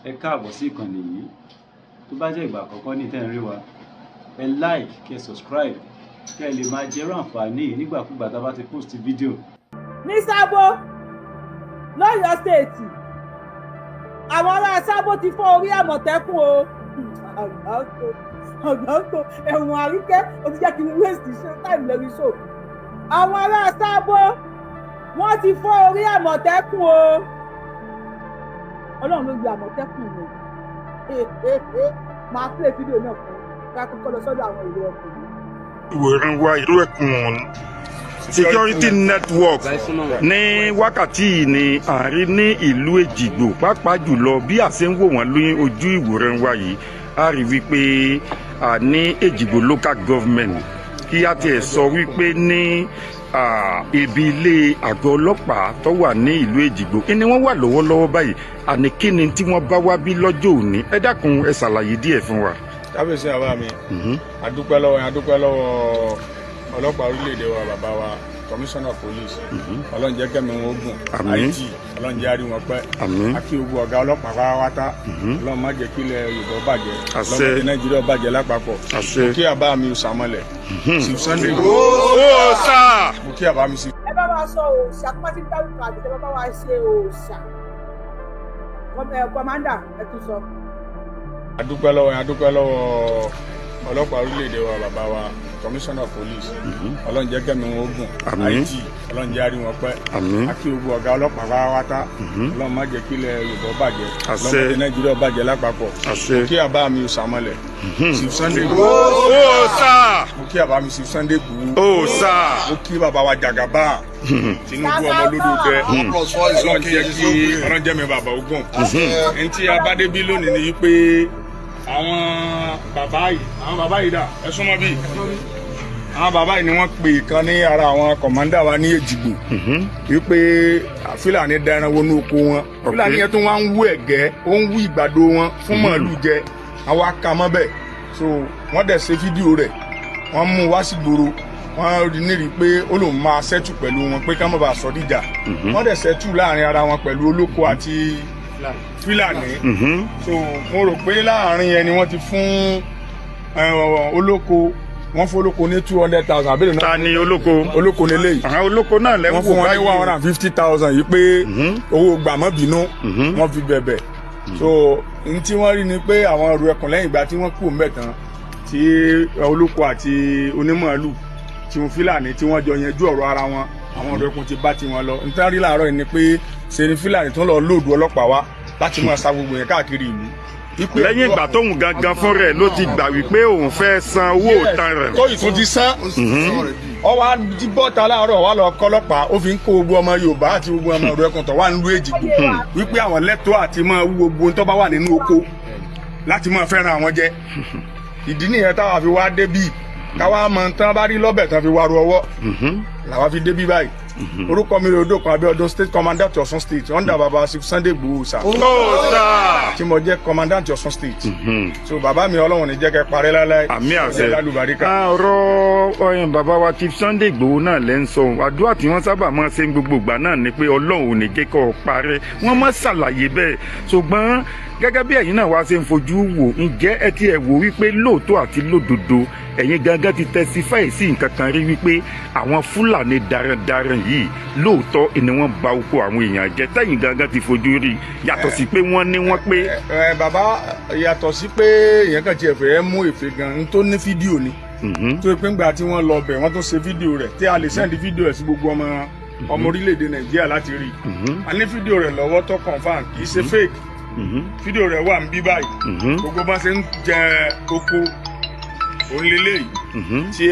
ẹ káàbọ̀ sí ìkànnì yìí. Tó bá jẹ́ ìgbà àkọ́kọ́ ní tẹ́ ń rí wa, ẹ like kẹ́ subscribe kẹ́ lè máa jẹ́rọ àǹfààní yìí nígbàkúgbà tá a bá ti post fídíò. Ní Sábó lọ́yọ̀ stéètì àwọn ará Sábó ti fọ́ orí Àmọ̀tẹ́kùn o. Ọ̀gbọ́n ẹ̀wọ̀n àríkẹ́ ó ti jẹ́ kí n waste time lórí show. Àwọn ará Sábó wọ́n ti fọ́ orí Àmọ̀tẹ́kùn o. Ọlọ́run ló gbé Àmọ̀tẹ́kùn o. Máa play fídíò náà fún ká kọ́kọ́ lọ sọ́dọ̀ àwọn Iru Ekun. Ìwòran wa Iru Ekun security network ní wákàtí ní àárín ní ìlú Èjìgbò pàápàá jùlọ bí a ṣe ń wò wọ́n lórí ojú ìwòran wa yìí a rí wípé ní Èjìgbò local government kí a tiẹ̀ sọ wípé ní ibi ilé àgọ́ ọlọ́pàá tó wà ní ìlú Èjìgbò ni wọ́n wà lọ́wọ́lọ́wọ́ báyìí àní kí ni tí wọ́n bá wá bí lọ́jọ́ òní ẹ dákun ẹ ṣàlàyé díẹ̀ fún wa. kábíyèsí àbá mi adúpẹ́ lọ́wọ́ ọlọ́pàá orílẹ̀-èdè wa bàbá wa commissioner police ọlọ́run jẹ́ kẹ́mi wọn ogun it ọlọ́run jẹ́ àrí wọn pẹ́ akí ogun ọ̀gá ọlọ́pàá pátápátá ọlọ́run má jẹ́ kí ilẹ̀ Yorùbá bàjẹ́ ọlọ́run jẹ́ Nàìjíríà bàjẹ́ lápapọ̀ kí àbá mi sàmọ́lẹ̀ Sunday mo kí àbá mi sí. ẹ bá wa sọ òòṣà tó bá ti ń dárúkọ àgbẹ̀ ẹ bá wa ṣe òòṣà kọmándà ẹ tún sọ. adúpẹ́ lọ́wọ́ ọlọ́pàá orílẹ̀-èdè wa bàbá wa commissioner police ọlọ́run jẹ́ kẹ́mi wọn ogun it ọlọ́run jẹ́ àrí wọn pẹ́ akí ogun ọ̀gá ọlọ́pàá pátápátá ọlọ́run má jẹ́ kí ilẹ̀ Yorùbá bàjẹ́ ọlọ́run jẹ́ Nàìjíríà bàjẹ́ lápapọ̀ kí àbá mi sàmọ́lẹ̀ Sunday mo kí àbá mi Sunday mo kí bàbá wa Jagaba Tinubu ọmọ olódò dẹ ọlọ́run jẹ́ kí ọlọ́run jẹ́ mi bàbá ogun ẹni tí abádébí lónìí ni pé àwọn bàbá yìí dà ẹ súnmọ́ bí àwọn bàbá yìí ni wọ́n pè kan ní ara àwọn kọ̀mọ́ndà wa ní Èjìgbò wípé Fúlàní da ẹran wọnú oko wọn Fúlàní yẹn tó wá ń wú ẹ̀gẹ́ ó ń wú ìgbàdo wọn fún màálù jẹ àwọn akamọ́ bẹ́ẹ̀ so wọ́n dẹ̀ ṣe fídíò rẹ̀ wọ́n mú wá sí gbòòrò wọ́n rí nírí pé ó lòun máa ṣẹ́tù pẹ̀lú wọn pé ká má bàa sọ díjà wọ́n dẹ̀ ṣẹ́tù láàrin ara wọn pẹ̀lú olóko àti Fúlàní so mo rò pé láàrin ẹni wọ́n ti fún olóko wọ́n fún olóko ní 200,000 àbẹ̀rẹ̀ náà. ta ni olóko lélẹ́yìí. àwọn olóko náà lẹ́wọ̀n wọ́n fún wọn ní 150,000 yìí pé owó gbàmọ́bínú wọ́n fi bẹ̀bẹ̀ so n tí wọ́n rí ni pé àwọn Iru Ekun lẹ́yìn ìgbà tí wọ́n kú mbẹ̀ tán tí olóko àti onímọ̀ọ́lù tí wọ́n Fúlàní tí wọ́n jọ yanjú ọ̀rọ̀ ara wọn àwọn Iru Ekun ti bá tiwọn lọ n tán rí láàárọ̀ yìí ni pé ṣe ni Fúlàní tó ń lọ lóòdù ọlọ́pàá wá láti máa sa gbogbo yẹn káàkiri ìlú. lẹ́yìn ìgbà tóun gangan fún rẹ̀ ló ti gbà wípé òun fẹ́ san owó òtan rẹ̀. tó ìtún ti san ọwọ́ adìbọ́ta láàárọ̀ wà lọ kọ́lọ́pàá ó fi ń kó gbogbo ọmọ Yorùbá àti gbogbo ọmọ Iru Ekun tó wà nílùú Èjìgbò wípé àwọn lẹ́tọ̀ọ́ àti máa wú gbogbo tó bá wà nínú oko láti máa fẹ́ràn àwọn jẹ ìdí nìyẹn táwa fi wá débí káwa mọ tán bá rí lọ́bẹ̀ tán fi wá ru ọwọ́ làwa fi débí báyìí orúkọ mi rè Odòkan Abíọ́dún state commandant Ọ̀ṣun state under baba Sunday Igboho sir tí mo jẹ́ commandant Ọ̀ṣun state so bàbá mi Ọlọ́run ní jẹ́ kẹ́ parẹ́ láláì àmì àṣẹ lálùbáríkà. ọ̀rọ̀ bàbá wa Chief Sunday Igboho náà lẹ́ ń sọ àdúrà tí wọ́n sábà máa ṣe gbogbo ìgbà náà ni pé Ọlọ́run ò ní jẹ́ kó parẹ́ wọ́n máa ṣàlàyé bẹ́ẹ̀ ṣùgbọ́n gẹ́gẹ́ bí ẹ̀yin náà wá ṣe ń fojú wò ǹjẹ́ ẹ ti ẹ̀ wò wípé lóòótọ́ àti lódodo ẹ̀yin gangan ti testify sí nǹkan kan rí wípé àwọn Fúlàní darandaran yìí lóòótọ́ ni wọ́n ba oko àwọn èèyàn jẹ́ tẹ̀yin gangan ti fojú rí yàtọ̀ sí pé wọ́n ní wọ́n pé. bàbá yàtọ̀ sí pé èèyàn kan tiẹ̀ fẹ́ mú èfè gan-an tó ní fídíò ni tó pé ńgbà tí wọ́n lọ bẹ̀ wọ́n tó ṣe fídíò rẹ̀ tí a lè sẹ́ndí fídíò rẹ̀ sí gbogbo ọmọ orílẹ̀-èdè Nàìjíríà láti rí a ní fídíò rẹ̀ lọ́wọ́ tó confam kì í ṣe fake fídíò rẹ̀ wà ń bí báyìí gbogbo bá ṣe ń jẹ oko onílélẹ̀ yìí tí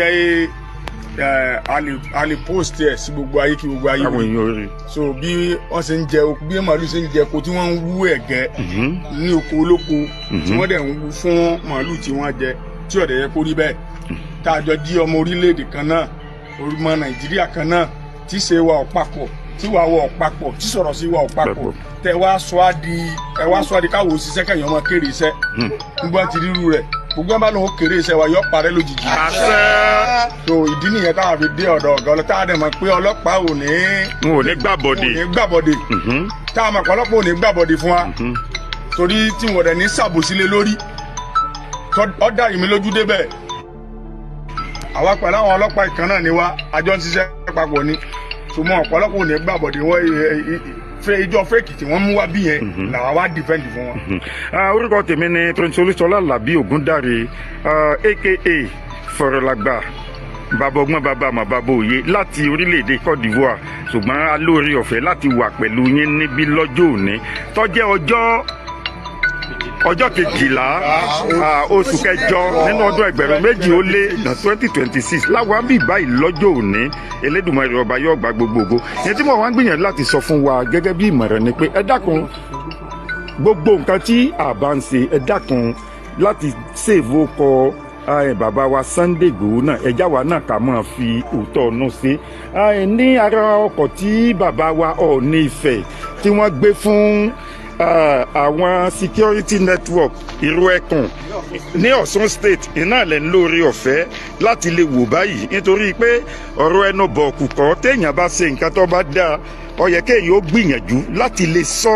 a lè post ẹ̀ sí gbogbo ayé kí gbogbo ayé rí so bí wọ́n ṣe ń jẹ oko bí màálù ṣe ń jẹ oko tí wọ́n ń wú ẹ̀gẹ́ ní oko olóko tí wọ́n dẹ̀ ń wú fún màálù tí wọ́n jẹ tí ọ̀dẹ̀ yẹ kó rí bẹ́ẹ̀ tá a jọ di ọmọ orílẹ̀-èdè kan náà ọmọ Nàìjíríà kan náà tí ṣe wa ọ̀pápọ̀ tí wàá wọ ọ̀pápọ̀ tí sọ̀rọ̀ sí wa ọ̀pápọ̀ tẹ wá sọ á di káwọ òṣìṣẹ́ kẹyìn ọmọ kéré iṣẹ́ gbogbo àti rírú rẹ̀ gbogbo ẹ̀ bá lóun kéré iṣẹ́ wa yọ parẹ́ lójijì. so ìdí nìyẹn táwọn fi dé ọ̀dọ̀ ọ̀gá ọlọ́tà á dẹ̀ mọ̀ pé ọlọ́pàá ò ní gbàbọ̀dé táwọn mọ̀ pé ọlọ́pàá ò ní gbàbọ̀dé fún wa torí tí wọ́n dẹ̀ ní ṣàbòsílẹ̀ lórí ó dá ìmí lójú débẹ̀ àwa pẹ̀lú àwọn ọlọ́pàá ìkan náà ni wá àjọ ń ṣiṣẹ́ papọ̀ ni ṣùgbọ́n ọ̀pọ̀lọpọ̀ ò ní gbàbọ̀dé wọ́n ìjọ fẹ́ẹ̀kì tí wọ́n mú wá bí yẹn làwa wá dìfẹ́ǹdì fún wọn. orúkọ tèmi ni Prince Olúṣọlá Làbí Ògúndáre aka Fọ̀rọ̀làgbà bàbá ọgbọ́n bàbá àmọ́ bàbá òye láti orílẹ̀-èdè Côte d'Ivoire ṣùgbọ́n alóore ọ̀fẹ́ láti wà pẹ̀lú yín níbí lọ́jọ́ òní tó jẹ́ ọjọ́ kejìlá oṣù kẹjọ nínú ọdún 2026 láwa bí báyìí lọ́jọ́ òní Elédùmarè ọba yóò gba gbogbogbò ní tí mo wá ń gbìyànjú láti sọ fún wa gẹ́gẹ́ bí ìmọ̀ràn ni pé ẹ dákun gbogbo nǹkan tí a bá ń ṣe ẹ dákun láti ṣèwọ́ kọ bàbá wa Sunday Igboho náà ẹjá wa náà ká máa fi òótọ́ ọ̀nà ṣe ní ara ọkọ̀ tí bàbá wa Ọọ̀ni Ifẹ̀ tí wọ́n gbé fún àwọn security network Iru Ekun ní Ọ̀ṣun state iná lẹ̀ ń lórí ọ̀fẹ́ láti lè wò báyìí nítorí pé ọ̀rọ̀ ẹnu bọ̀ kùkọ́ téèyàn bá ṣe nǹkan tó bá dáa ó yẹ kéèyàn ó gbìyànjú láti lè sọ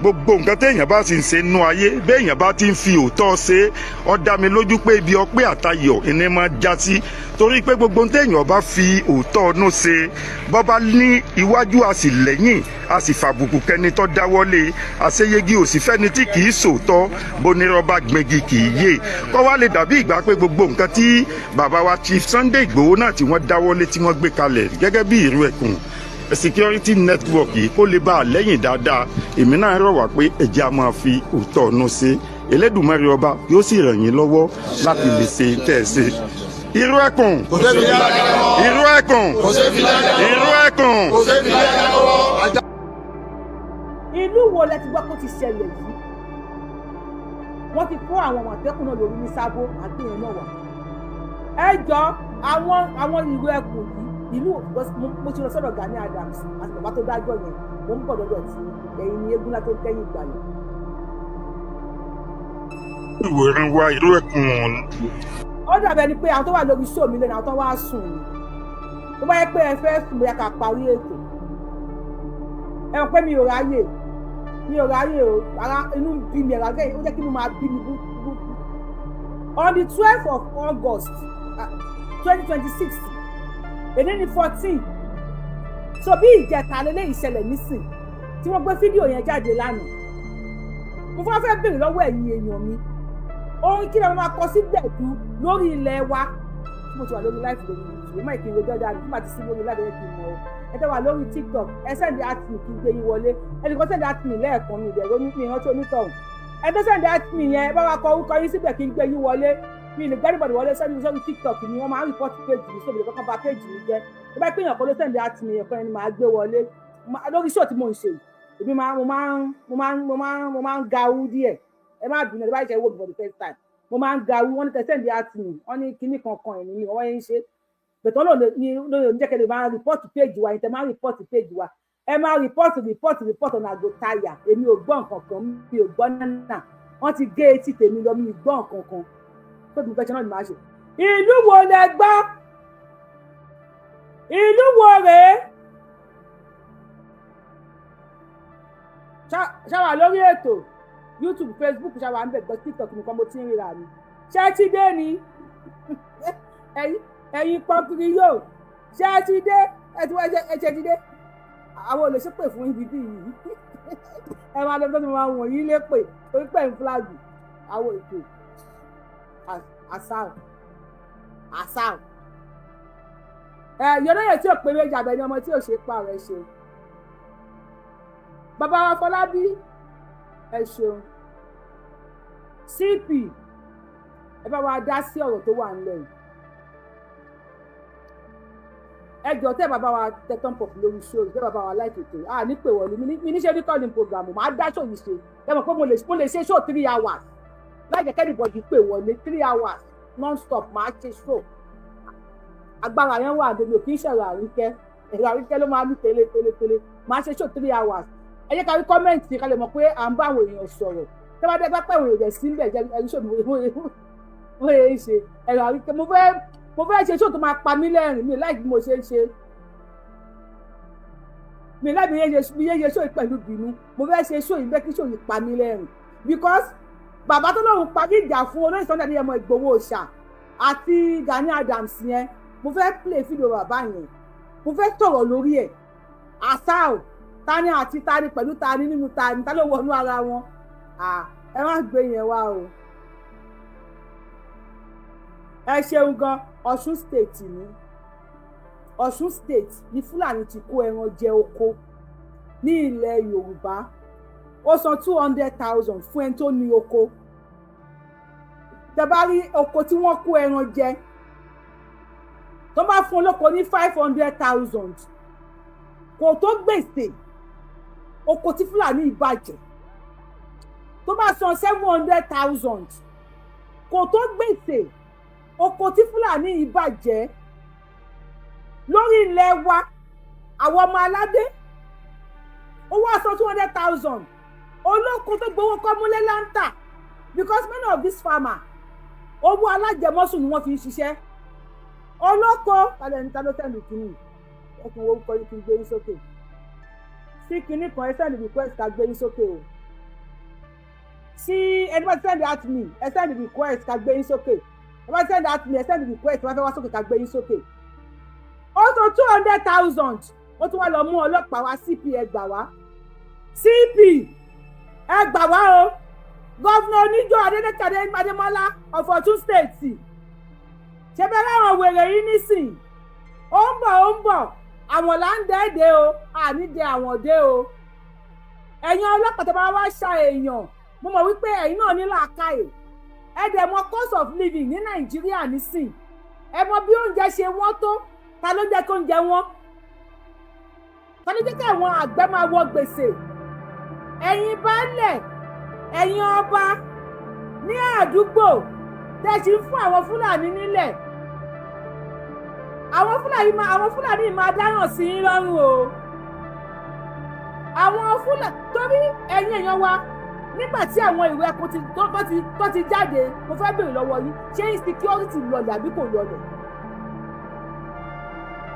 gbogbo nǹkan téèyàn bá sì ń ṣe nú ayé béèyàn bá ti ń fi òótọ́ ṣe ó dá mi lójú pé ibi ọpẹ́ àtayọ̀ ìní máa já sí torí pé gbogbo téèyàn bá fi òótọ́ ọ̀nù ṣe bọ́ bá ní iwájú a sì lẹ́yìn a sì fàbùkù kẹni tó dáwọ́lé àṣeyegi òsì fẹ́ni tí kì í sòótọ́ bonírọ́ bá gbẹ̀gì kì í yé kọ́ wá lè dàbí ìgbà pé gbogbo nǹkan tí bàbá wa Chief Sunday Igboho náà tí wọ́n dáwọ́lé tí wọ́n gbé kalẹ̀ gẹ́gẹ́ bí Iru Ekun security network yìí kó lè bá a lẹ́yìn dáadáa èmi náà rọ̀ wá pé ẹ̀jẹ̀ a máa fi òótọ́ ọ̀nù ṣe Elédùmarè ọba yóò sì ràn yín lọ́wọ́ láti lè ṣe tẹ́ ẹ ṣe. Iru Ekun Iru Ekun Iru Ekun. ìlú wo lẹ ti gbọ́ kó ti ṣẹlẹ̀ yìí wọ́n ti kó àwọn Àmọ̀tẹ́kùn náà lórí ní Sábó àgbéyẹn náà wà ẹ jọ àwọn Iru Ekun yìí ìlú mo ti lọ sọ́dọ̀ Gani Adams àti bàbá tó dájọ́ yẹn mo ń bọ̀ lọ́dọ̀ tí ẹ̀yin ni eégún látó kẹ́yìn ìgbàlẹ̀. ìwòran wa Iru Ekun. ó dàbẹ̀ ni pé àwọn tó wà lórí show mi lẹ́nu àwọn tó wá sùn ni tó bá yẹ pé ẹ fẹ́ sùn bóyá ká parí ètò ẹ mọ̀ pé mi ò ráyè o ara inú bí mi ẹ̀rọ agẹ́yìn ó jẹ́ kí inú máa bí mi búkú. On the 12th of August 2026 èdè ní 14 so bí ìjẹta lélẹ́ ìṣẹ̀lẹ̀ nísìn tí wọ́n gbé fídíò yẹn jáde lánàá mo fẹ́ béèrè lọ́wọ́ ẹ̀yin èèyàn mi orin kí ni wọ́n máa kọ sí gbẹ̀dú lórí ilẹ̀ wa tí mo ti wà lórí láìpẹ́ lórí ìṣòro máa kí n rojọ́ dáadé tí màá ti sí lórí lábẹ́rẹ́ kí n mọ̀ ọ́ ẹ tẹ́ wà lórí TikTok ẹ sẹ́ndì àtìmì kí n gbé yín wọlé ẹnìkan sẹ́ndì àtìmì lẹ́ẹ̀kan mi ìdẹ̀rọ ní ìrántí onítọ̀hún ẹ tó sẹ́ndì àtìmì yẹn bá wa kọ orúkọ yín síbẹ̀ kí n gbé yín wọlé mi ní gbẹ́rìbọ̀dì wọlé sórí TikTok ni wọ́n máa ń rìpọ́tì péjì mi sóbìrì kankan bá péjì mi jẹ́ tó bá pèèyàn kọ́ ló sẹ́ndì àtìmì yẹn fún ẹni máa gbé wọlé lórí show tí mò ń ṣe èmi mo máa ń gawú díẹ̀ ẹ má bínú ẹ bá ṣe wò for the first time mo máa ń gawú wọ́n ní tẹ sẹ́ndì àtìmì wọ́n ní kinní kankan ẹ̀ ní ọwọ́ yẹn ń ṣe bẹ̀tọ́ lóde oníjẹ́kẹ̀lẹ̀ máa rìpọ́tì péjì wa ìtẹ̀ máa rìpọ́tì péjì wa ẹ máa rìpọ́tì ọ̀nà àgò táyà èmi ò gbọ́ nǹkan kan mi ò gbọ́ náà wọ́n ti gé etí tèmi lọ mi ò gbọ́ nǹkan kan tó ti fẹ́ ṣe náà ni màá ṣe. ìlú wo lẹ gbọ́ ìlú wo rèé ṣáwà lórí ètò YouTube Facebook ṣáwà ń bẹ̀ gbọ́ TikTok nìkan mo ti ń ríra mi ṣé ti dé ni ẹ̀yin pọ́nkiri yóò ṣé ti dé ẹ ti dé àwọn olè ṣépè fún ibi bí yìí ẹ máa lọ sọ́dọ̀ máa wọ̀nyí lépè torí pẹ̀ ń fúláàgì àwọn ètò àṣàù yọ̀nàyè tí ò pé méjì abẹ ni ọmọ tí ò ṣe pa rẹ̀ ṣe bàbá wa Fọlábí ẹ ṣeun CP ẹ bá wa dá sí ọ̀rọ̀ tó wà nílẹ̀ yìí ẹ jọ tẹ bàbá wa tẹ tán pọ̀ lórí show tẹ bàbá wa láìpẹ́ tó ní pè wọlé mi níṣẹ́ ní calling program máa dá show yìí ṣe ẹ mọ̀ pé mo lè ṣe show 3 hours láì jẹ́ kẹ́nìbọ̀dì pè wọlé 3 hours non-stop máa ṣe show agbára yẹn wà àdébí òkè ìṣẹ̀rọ àríkẹ́ ló máa ní tẹ́lẹ̀ máa ṣe show 3 hours ẹ jẹ́ ká rí kọ́mẹ́ǹtì ká lè mọ̀ pé à ń bá àwọn èèyàn sọ̀rọ̀ tẹ́ bá dé bá pẹ̀ èèyàn sí níbẹ̀ jẹ́ ẹni show mo yẹ ń ṣe ẹ̀rọ àríkẹ́ mo fẹ́ ṣe show tó máa pa mí lẹ́rìn mi láì bí mo ṣe ń ṣe mi láì bí yẹ ṣe show pẹ̀lú bínú mo fẹ́ ṣe show yìí bẹ́ẹ̀ kí show yìí pa mí lẹ́rìn because bàbá tó lóun parí ìjà fún olóyè Sunday Adéyẹmọ Ìgbòho Òòṣà àti Gani Adams yẹn mo fẹ́ play fídíò bàbá yẹn mo fẹ́ sọ̀rọ̀ lórí ẹ̀ àṣà ò tani àti tani pẹ̀lú tani nínú tani ta ló wọnú ara wọn ẹ má gbé yẹn wá o. ẹ ṣeun gan Ọ̀ṣun state ni Ọ̀ṣun state ní Fúlàní ti kó ẹran jẹ oko ní ilẹ̀ Yorùbá ó san 200,000 fún ẹni tó ní oko tẹ́ bá rí oko tí wọ́n kó ẹran jẹ tó bá fún olóko ní 500,000 kò tó gbèsè oko tí Fúlàní ìbàjẹ́ tó bá san 700,000 kò tó gbèsè oko tí Fúlàní ìbàjẹ́ lórí ilẹ̀ wa àwọn ọmọ aládé owó asan 200,000 olóko tó gbowó kọ́múlé láńtà because many of these farmers owó alájẹmọ́sùn ni wọ́n fi ń ṣiṣẹ́ olóko ta ló sẹ́ndì kìíní ẹkùn owó kọ́ ní kí n gbé yín sókè sí kìíní kan ẹ sẹ́ndì request ká gbé yín sókè o sí ẹni bá ti sẹ́ndì at me ẹ sẹ́ndì request ká gbé yín sókè ẹ bá ti sẹ́ndì at me ẹ sẹ́ndì request wọ́n fẹ́ wá sókè ká gbé yín sókè ó tó 200,000 ó tún wá lọ mú ọlọ́pàá wá CP ẹ gbà wá CP ẹ gbà wá o gọ́vnà oníjó Adélékè Adémọ́lá of Ọ̀ṣun state ṣe bẹ́ẹ̀ láwọn wèrè yìí nísìn ó ń bọ̀ àwọn là ń dẹ́ẹ̀dẹ́ o ànídẹ àwọn dé o ẹ̀yin ọlọ́pàá tó bá wá ṣá èèyàn mo mọ̀ wípé ẹ̀yin náà ní làákàyè ẹ dẹ̀ mọ̀ cost of living ní Nàìjíríà nísìn ẹ mọ̀ bí oúnjẹ ṣe wọ́n tó ta ló jẹ́ kó oúnjẹ wọ́n ta ló jẹ́ kí àwọn àgbẹ̀ máa wọ gbèsè ẹ̀yin baálẹ̀ ẹ̀yin ọba ní àdúgbò tẹ́ ṣì ń fún àwọn Fúlàní nílẹ̀ àwọn Fúlàní máa dáràn sí yín lọ́rùn o àwọn Fúlàní torí ẹ̀yin èèyàn wa nígbà tí àwọn Iru Ekun tó ti jáde mo fẹ́ béèrè lọ́wọ́ yín ṣé insecurity lọlẹ̀ àbí kò lọlẹ̀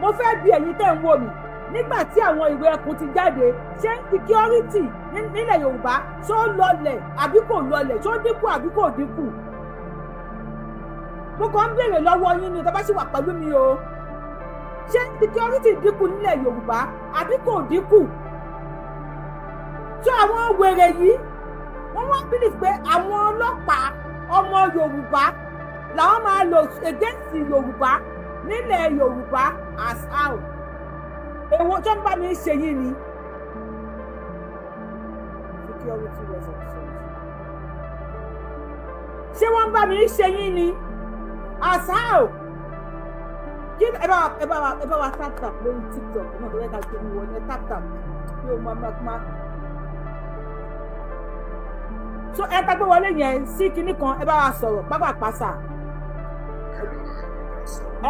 mo fẹ́ bi ẹ̀yin tẹ́ ń wò mí nígbà tí àwọn Iru Ekun ti jáde ṣé insecurity nílẹ̀ Yorùbá ṣó lọlẹ̀ àbí kò lọlẹ̀ ṣó dínkù àbí kò dínkù mo kàn ń béèrè lọ́wọ́ yín ni tó bá ṣì wà pẹ̀lú mi o ṣé security dínkù nílẹ̀ Yorùbá àbí kò dínkù ṣé àwọn wèrè yìí wọ́n wá bílí pé àwọn ọlọ́pàá ọmọ Yorùbá làwọn máa lò against Yorùbá nílẹ̀ Yorùbá as how èwo tó ń bá mi ṣe yìí ni security resolution ṣé wọ́n ń bá mi ṣe yìí ni as how kí ẹ bá wa tap lórí TikTok náà tó yẹ ká gbé mi wọ ẹ tap bí o máa so ẹ tá gbé wọlé yẹn sí kinní kan ẹ bá wa sọ̀rọ̀ pápá pàṣà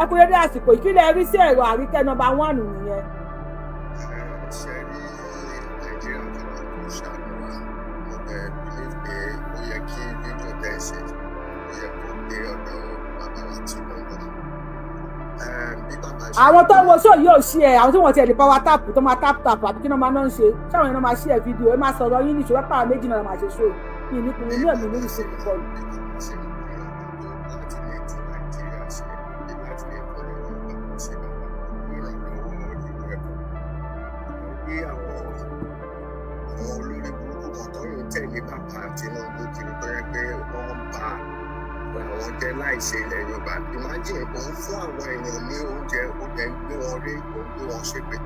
ẹ kú dédé àsìkò ìkílẹ̀ rí sí ẹ̀rọ àríkẹ́ nọ́mbà 1 nìyẹn. ṣe rí Nàìjíríà tó máa kó ṣàlùwà mo believe pé ó yẹ kí fídíò tẹ̀ ṣe ó yẹ kó gbé ọ̀dọ̀ bàbá wa tí mo lọ. àwọn tó ń wo show yóò ṣí ẹ àwọn tí wọ́n ti ẹ̀ lè power tap tó máa tap àbí kí náà máa náà ń ṣe ṣáwọn yẹn náà máa ṣí ẹ fídíò ẹ máa sọ̀rọ̀ yín ní ìṣòro pàrọ̀ méjì náà máa ṣe show yìí ní kùnrin ní ẹ̀mí lórí ìṣèlú kọlù. tẹ̀lé bàbá Tinubu kiri tó yẹ pé wọ́n bá àwọn jẹ́ láìṣe ilẹ̀ Yorùbá imagine òun fún àwọn èèyàn ní oúnjẹ gbé wọn rí òun gbé wọn ṣépè.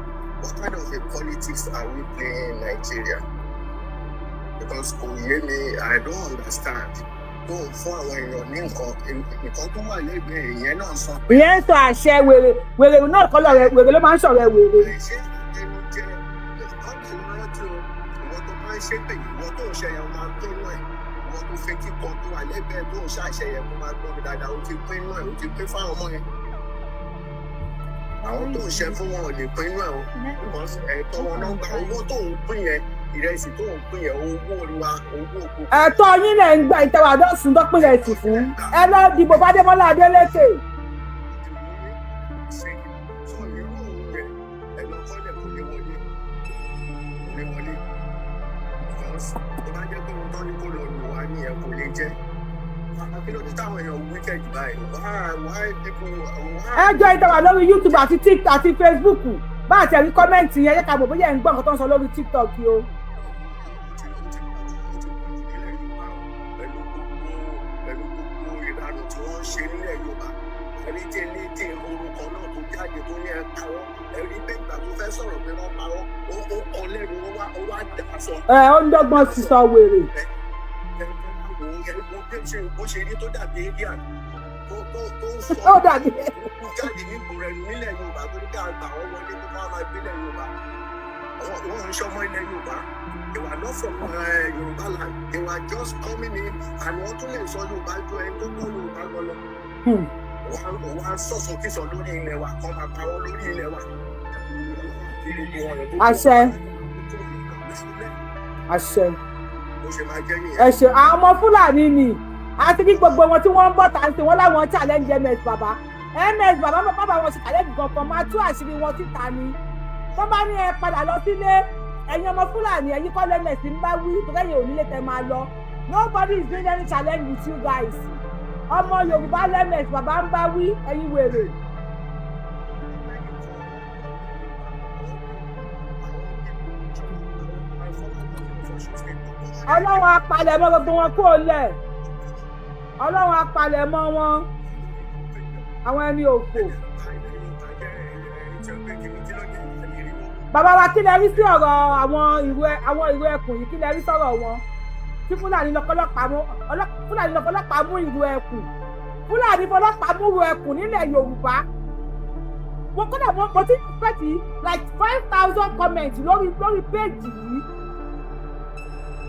What kind of a politics are we playing in Nigeria? Because kò yé mi, I don't understand. tó ń fún àwọn èèyàn ní nǹkan tó wà lẹ́gbẹ̀ẹ́ ìyẹn náà sọ. ìyẹn ń sọ àṣẹ wèrè náà kọ́ lọ wèrè ló máa ń sọ̀rọ̀ wèrè. ṣé ẹnu jẹ ọ̀dọ̀ ìrántí o ìwọ tó máa ń ṣépè ìwọ tó ń ṣẹyẹ máa ń pín náà ìwọ tó fẹ́ kíkọ tó wà lẹ́gbẹ̀ẹ́ tó ń ṣàṣẹyẹ kó máa gbọ́ mi dáadáa ó ti pín náà ó ti pín fáwọn ọmọ yẹn. àwọn tó ń ṣe fún wọn ò lè pín náà o ẹ̀tọ́ wọn náà gba owó tó ń pín yẹn ìrẹsì tó ń pín yẹn owó wa owó òkú. ẹ̀tọ́ yín lẹ ń gba ìtẹwàdọ́sùn tó pín rẹ̀ sí fún ẹ lọ dìbò fàdémọ́lá adélékè. jẹ́. Kí ló dé táwọn èèyàn wicked báyìí? Why people? Ẹ jọ ìtawà lórí YouTube àti TikTok àti Facebook. Bá àti ẹ̀rí kọ́mẹ́ǹtì yẹn yẹ ká mọ̀ bóyá ẹ̀ ń gbọ́ nǹkan tó ń sọ lórí TikTok yìí o. Pẹ̀lú gbogbo ìlànà tí wọ́n ń ṣe nílẹ̀ Yorùbá, ẹni tí elédè orúkọ náà tó jáde tó ní ẹ pawọ́, ẹ̀rí pé ìgbà tó fẹ́ sọ̀rọ̀ pé wọ́n pawọ́, ó kọ lẹ́nu ó wá dà sọ. Ó ń dọ́gbọ́n sísọ wèrè. Bó ṣe rí tó dàbí India tó ń sọ dàbí jáde nípò rẹ̀ nílẹ̀ Yorùbá tó ní ká gbà wọ́n wọlé tó bá máa gbélẹ̀ Yorùbá. Wọ́n ń ṣọmọ ilẹ̀ Yorùbá. They were not from Yorùbá land. They were just coming in and wọ́n tún lè sọ Yorùbá ju ẹni tó gbọ́ Yorùbá gan lọ. Wọ́n á sọ̀sọ̀ kísọ̀ lórí ilẹ̀ wa kan máa pa wọ́n lórí ilẹ̀ wa. Àṣẹ. Àṣẹ. Ẹ ṣe àwọn ọmọ Fúlàní ni àti kí gbogbo wọn tí wọ́n ń bọ̀ tàǹtì wọn láwọn challenge MS bàbá bàbá wọn sì challenge kankan máa tú àṣírí wọn síta ni tó bá ní ẹ padà lọ sílé ẹ̀yin ọmọ Fúlàní ẹ̀yin kọ́ lẹ́mẹ̀sì ń bá wí tó kẹ́yìn onílé tẹ máa lọ nobody is doing any challenge with you guys ọmọ Yorùbá lẹ́mẹ̀sì bàbá ń bá wí ẹ̀yin wèrè. Ọlọ́run apalẹ̀mọ́ gbogbo wọn kúrò lẹ̀ Ọlọ́run apalẹ̀mọ́ wọn àwọn ẹni òfò. Bàbá wa kí lẹ rí sí ọ̀rọ̀ àwọn ìrù ẹkùn yìí kí lẹ rí sọ̀rọ̀ wọn tí Fúlàní lọ́pọ̀lọpàá mú ìrù ẹkùn Fúlàní fọlọ́pàá mú ìrù ẹkùn nílẹ̀ Yorùbá wọn kọ́dà mo ti pẹ̀tì like 5,000 comments lórí péèjì yìí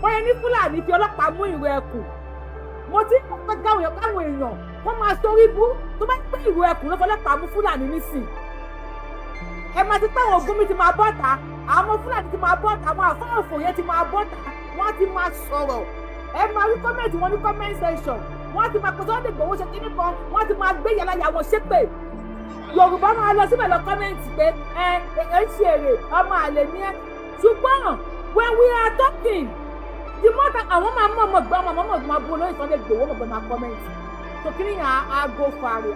wọ́n yẹn ní Fúlàní fi ọlọ́pàá mú ìrù ẹkùn mo ti pẹ́ káwọn èèyàn wọ́n máa sórí bú tó bá pẹ́ ìrù ẹkùn ló fọlọ́pàá mú Fúlàní nísìn ẹ máa ti pẹ́ àwọn ogún mi ti máa bọ́ta àwọn ọmọ Fúlàní ti máa bọ́ta àwọn àfọwọ́fọ yẹn ti máa bọ́ta wọ́n ti máa sọ̀rọ̀ ẹ máa rí kọ́mẹ̀ntì wọn ní comment section wọ́n ti máa pèsè ọ̀dẹ̀ gbòwó ṣe kíní kan wọ́n ti máa gbé yàrá wọn ṣépè Yorùbá máa lọ síbẹ̀ lọ kọ́mẹ̀ntì pé ẹ ń ṣe èrè ọmọ àlè ní ẹ ṣùgbọ́n when we are talking the more that àwọn máa mọ̀ gbọ́ ọmọ máa bu olóyè Sunday gbòwó mọ̀ máa kọ́mẹ̀ntì so kíní yẹn ago fàrè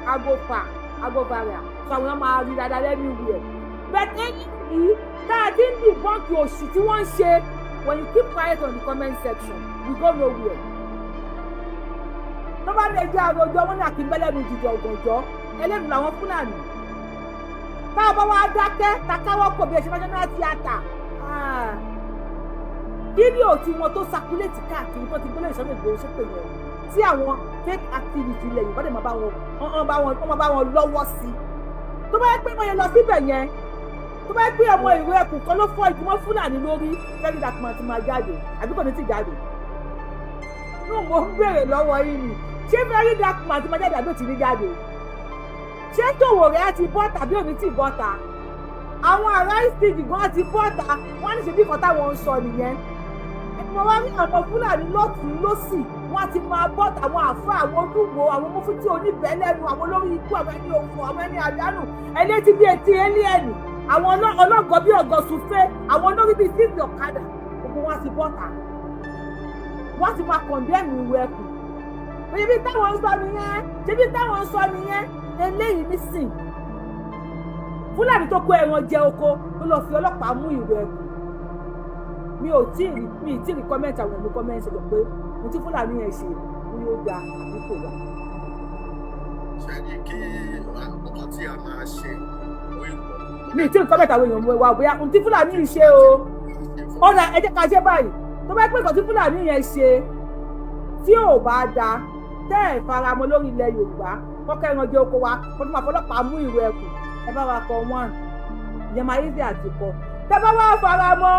so àwọn máa rí dáadáa lẹ́nu ìwé ẹ̀ bẹ́ẹ̀ ni tá a ti ń dìbọ́ǹkì òṣì tí wọ́n ń ṣe when you keep quiet on the comment section we go nowhere. tó bá lè jẹ́ àròjọ wọn ní àkínbẹ́lẹ́nu jìjọ ọ̀gànjọ́ ẹlẹ́nu làwọn Fúlàní tá a bá wá dákẹ́ takáwọ́ kò bí ẹ ṣe national theatre fídíò tí wọn tó sakuléètì káàkiri tó ti gbélé ìṣọ́nà ìgbòho ṣépè yẹn tí àwọn fake activity ilẹ̀ Yorùbá dẹ̀ máa bá wọn lọ́wọ́ sí tó bá yẹ pé wọ́n yẹn lọ síbẹ̀ yẹn tó bá gbé ọmọ ìwé ẹkùn kan ló fọ́ ìgbìmọ̀ Fúlàní lórí very dark man ti máa jáde àbí kò ní ti jáde nù mo ń béèrè lọ́wọ́ yìí ni ṣé very dark man ti máa jáde àbí ò ti ní jáde ṣé Tòwòrẹ́ á ti bọ́ta àbí ò ní ti bọ́ta àwọn ará ìsìnkì gan ti bọ́ta wọ́n ní ṣe bí kan táwọn ń sọ nìyẹn mo wá rí àwọn Fúlàní lọ́tùn lọ́sì wọ́n ti máa bọ́ta àwọn àfọ àwọn olúwo àwọn mufti oníbẹ̀ẹ́lẹ́nu àwọn olórí ikú àwọn ẹni òfò àwọn ẹni àdánù ẹlẹ́tí bíi etí éliẹ̀nì àwọn ọlọ́gọ́ bíi ọ̀gọ́ sùfẹ́ àwọn olórí bíi sísì ọ̀kadà gbogbo wọn ti bọ́ta wọ́n ti máa kọ̀ndẹ́ẹ̀nù ìwé ẹkùn ṣebí táwọn ń sọ nìyẹn eléyìí nísìn Fúlàní tó kó ẹran jẹ oko ló lọ fi ọlọ́pàá mú ìwé ẹkùn mi ì tí ì rí kọ́mẹ́ǹtì àwọn ẹ̀mí kọ́mẹ́ǹtì lọ pé mo ti Fúlàní yẹn ṣe ni yóò da àbí kò wá. ṣe ni kí ọkọ tí a máa ṣe mi ì tí ì rí kọ́mẹ́ǹtì àwọn èèyàn mú ẹ wá bóyá ohun tí Fúlàní yìí ṣe o ọ̀nà ẹ jẹ́ ká ṣe báyìí tó bá pẹ́ nǹkan tí Fúlàní yẹn ṣe tí ò bá da tẹ́ ẹ̀ faramọ́ lórí ilẹ̀ Yorùbá kọ́kẹ́ ẹran jẹ oko wa kó tó máa fọlọ́pàá mú ìwé ẹkùn ẹ bá wa kọ 1 ìyẹn máa yí sí àtìkọ tẹ́ bá wá faramọ́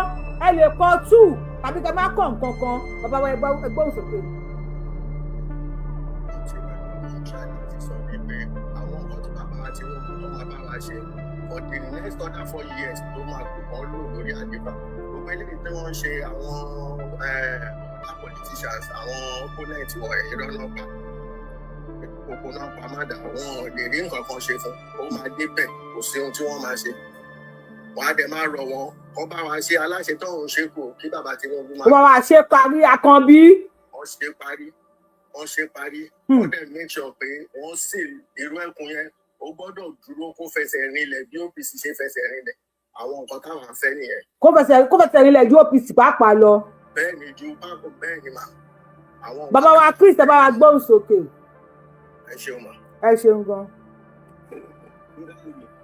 ẹ lè kọ 2 tàbí kẹ́ máa kọ nǹkan kan bàbá wa ẹgbẹ́ òsòkè. àwọn ọkọ tí bàbá wa ti wọ́n tó máa bá wa ṣe for the next other 4 years tó máa kó kọ́ lò lórí àdébà gbogbo eléyìí tí wọ́n ń ṣe àwọn politicians àwọn opponent wọ̀ ẹ̀rọ náà pa gbogbo náà pa má dà wọ́n lè rí nǹkan kan ṣe fún ó máa débẹ̀ kò sí ohun tí wọ́n máa ṣe wọ́n á dẹ̀ máa rọ̀ wọ́n kọ́ bá wa ṣe aláṣẹ tó ń ṣe kù kí bàbá tí wọ́n máa. wọ́n máa ṣe parí Àkànbí. wọ́n ṣe parí wọ́n ṣe parí wọ́n dẹ̀ make sure pé wọ́n sì Iru Ekun yẹn ó gbọ́dọ̀ dúró kó fẹsẹ̀ rinlẹ̀ bí OPC ṣe fẹsẹ̀ rinlẹ̀ àwọn nǹkan táwọn fẹ́ nìyẹn. kó fẹsẹ̀ rinlẹ̀ ju OPC pàápàá lọ. bẹ́ẹ̀ ni ju pápọ̀ bẹ́ẹ̀ ni mà. bàbá wa Chris bá wa gbóhùn sókè. ẹ ṣeun mà. ẹ ṣeun gan.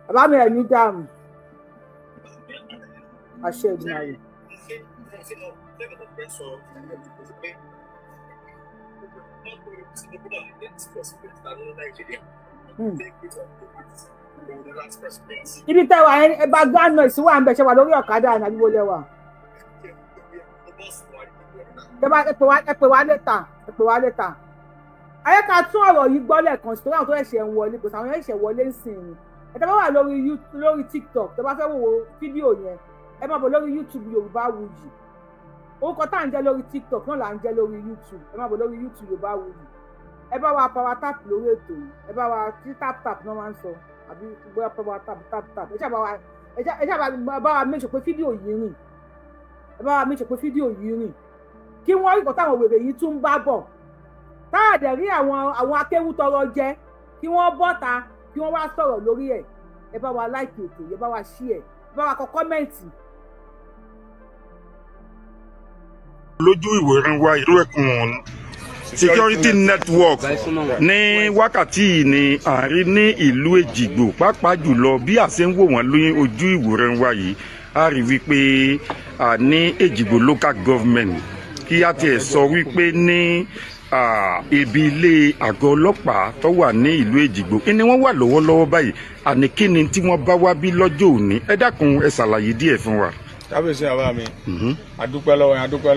bàbá mi ẹ̀ ní dààmú. àṣẹ ìdùnnú ayé. Ibi tẹ́ wà ẹ bá gbáànà ìsúwà ń bẹ ṣe wà lórí ọ̀kadà àdúgbò lẹ́wà. ẹ pè wá létà. ayé ká tún ọ̀rọ̀ yìí gbọ́ lẹ́ẹ̀kan sí torí àwọn tó ẹ̀ṣẹ̀ ń wọlé kò sáwọn ẹ̀ṣẹ̀ wọlé ń sìn ní. ẹ tẹ́ bá wà lórí TikTok tẹ́ bá fẹ́ wo fídíò yẹn ẹ máa bọ̀ lórí YouTube Yorùbáwùyí. orúkọ tá à ń jẹ́ lórí TikTok náà là ń jẹ́ lórí YouTube ẹ máa bọ̀ lórí YouTube Yorùbáwùyí. ẹ bá wa power tap lórí ètò yìí ẹ bá wa tí tap náà máa ń sọ àbí bóyá power tap ẹ ṣáà bá wa make sure pé fídíò yìí rìn ẹ bá wa make sure pé fídíò yìí rìn kí wọ́n rí nǹkan táwọn wèrè yìí tún ń bá bọ̀ táàdẹ̀ rí àwọn akéwú tọrọ jẹ kí wọ́n bọ́ta kí wọ́n wá sọ̀rọ̀ lórí ẹ̀ ẹ bá wa like ètò ẹ bá wa share ẹ bá wa kọ kọ́mẹ̀ntì. lójú ìwòran wa Iru Ekun security network ní wákàtí ní àárín ní ìlú Èjìgbò pàápàá jùlọ bí a ṣe ń wò wọ́n lóyún ojú ìwòran wa yìí a rí wípé ní Èjìgbò local government kí a tiẹ̀ sọ wípé ní ibi ilé àgọ́ ọlọ́pàá tó wà ní ìlú Èjìgbò ni wọ́n wà lọ́wọ́lọ́wọ́ báyìí àní kí ni tí wọ́n bá wá bí lọ́jọ́ òní ẹ dákun ẹ ṣàlàyé díẹ̀ fún wa. kábíyèsí àbá mi adúpẹ́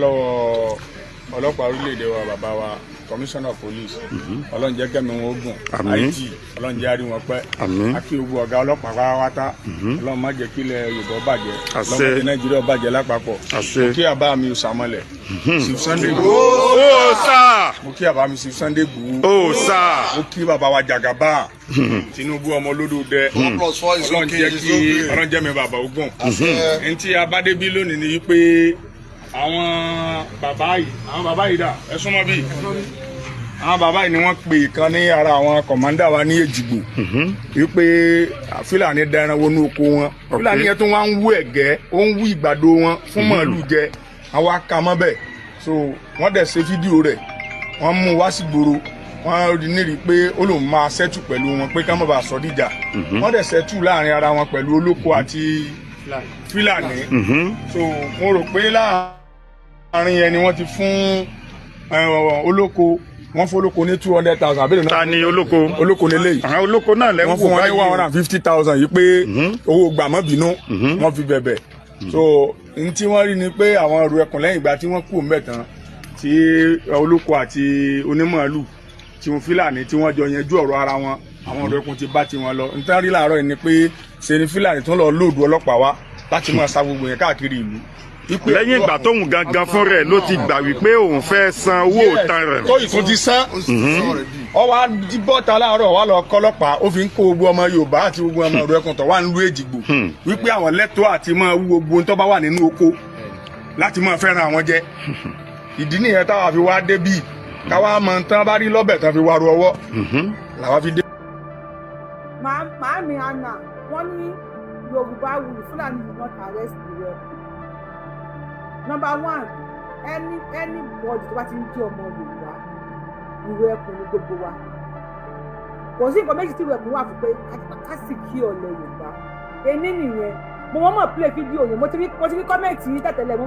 lọ́wọ́ ọlọ́pàá orílẹ̀-èdè wa bàbá wa commissioner police ọlọ́run jẹ́ kẹ́mi wọn ogun IT ọlọ́run jẹ́ àrí wọn pẹ́ akí ogun ọ̀gá ọlọ́pàá pátápátá ọlọ́run má jẹ́ kílẹ̀ Yorùbá bàjẹ́ ọlọ́run má jẹ́ Nàìjíríà bàjẹ́ lápapọ̀ mo kí àbá mi Sàmọ́lẹ̀ Sunday mo kí àbá mi Sunday Igboho mo kí bàbá wa Jagaba Tinubu ọmọ olódòdẹ ọlọ́run jẹ́ mi bàbá ogun ntí abádébí lónìí ni pé àwọn bàbá yìí dà ẹ súnmọ́ bí àwọn bàbá yìí ni wọ́n pè kan ní ara àwọn kọ̀mọ́ndà wa ní Èjìgbò wípé Fúlàní dáran wọnú oko wọn Fúlàní yẹn tó wá ń wú ẹ̀gẹ́ ó ń wú ìgbàdo wọn fún màálù jẹ àwọn akamọ́ bẹ́ẹ̀ so wọ́n dẹ̀ ṣe fídíò rẹ̀ wọ́n mú wá sí gbòòrò wọ́n rí nírí pé ó lòun máa ṣẹ́tù pẹ̀lú wọn pé ká má bàa sọ díjà wọ́n dẹ̀ ṣẹ́tù láàrin ara wọn pẹ̀lú olóko àti Fúlàní so mo rò pé láàrin yẹn ni wọ́n ti fún olóko wọ́n fún olóko ní 200,000 àbẹ̀rẹ̀ náà. ta ni olóko lélẹ́yìí. àwọn olóko náà lẹ́wọ̀n wọ́n fún wọn ní 150,000 yìí pé owó gbàmọ́bínú wọ́n fi bẹ̀bẹ̀. so n tí wọ́n rí ni pé àwọn Iru Ekun lẹ́yìn ìgbà tí wọ́n kú mẹ́tàn tí olóko àti onímọ̀ọ́lù tí wọ́n Fúlàní tí wọ́n jọ yanjú ọ̀rọ̀ ara wọn àwọn Iru Ekun ti bá tiwọn lọ. n tán rí láàárọ̀ yìí ni pé ṣe ni Fúlàní tó lọ lóòdù ọlọ́pàá wá láti máa sa gbogbo yẹn káàkiri ìlú. lẹ́yìn ìgbà tóun gangan fún rẹ̀ ló ti gbà wípé òun fẹ́ san owó òtan rẹ̀. tó ìtún ti san ọ wá bọ́ta láàárọ̀ wá lọ kọ́lọ́pàá ó fi ń kó gbogbo ọmọ Yorùbá àti gbogbo ọmọ Iru Ekun tó wà nílùú Èjìgbò wípé àwọn lẹ́tọ̀ọ́ àti máa wú gbogbo tó bá wà nínú oko láti máa fẹ́ràn àwọn jẹ. ìdí nìyẹn táwa fi wá débí káwá mọ tán bá rí lọ́bẹ̀ tán fi wá ru ọwọ́ làwa fi dé. màámi Anna wọ́n ní Yorùbáwùyí Fúlàní will not arrest Iru Ekun. Number one, anybody tó bá ti ń jẹ́ ọmọ Yorùbá Iru Ekun ní gbogbo wa kò sí nǹkan méjì tí Iru Ekun wà fún pé ká sì kí ọ̀lẹ́ Yorùbá ẹni nìyẹn mo mọ̀ play fídíò yẹn mo ti rí kọ́mẹ̀ntì yìí tẹ̀tẹ̀lẹ̀ mo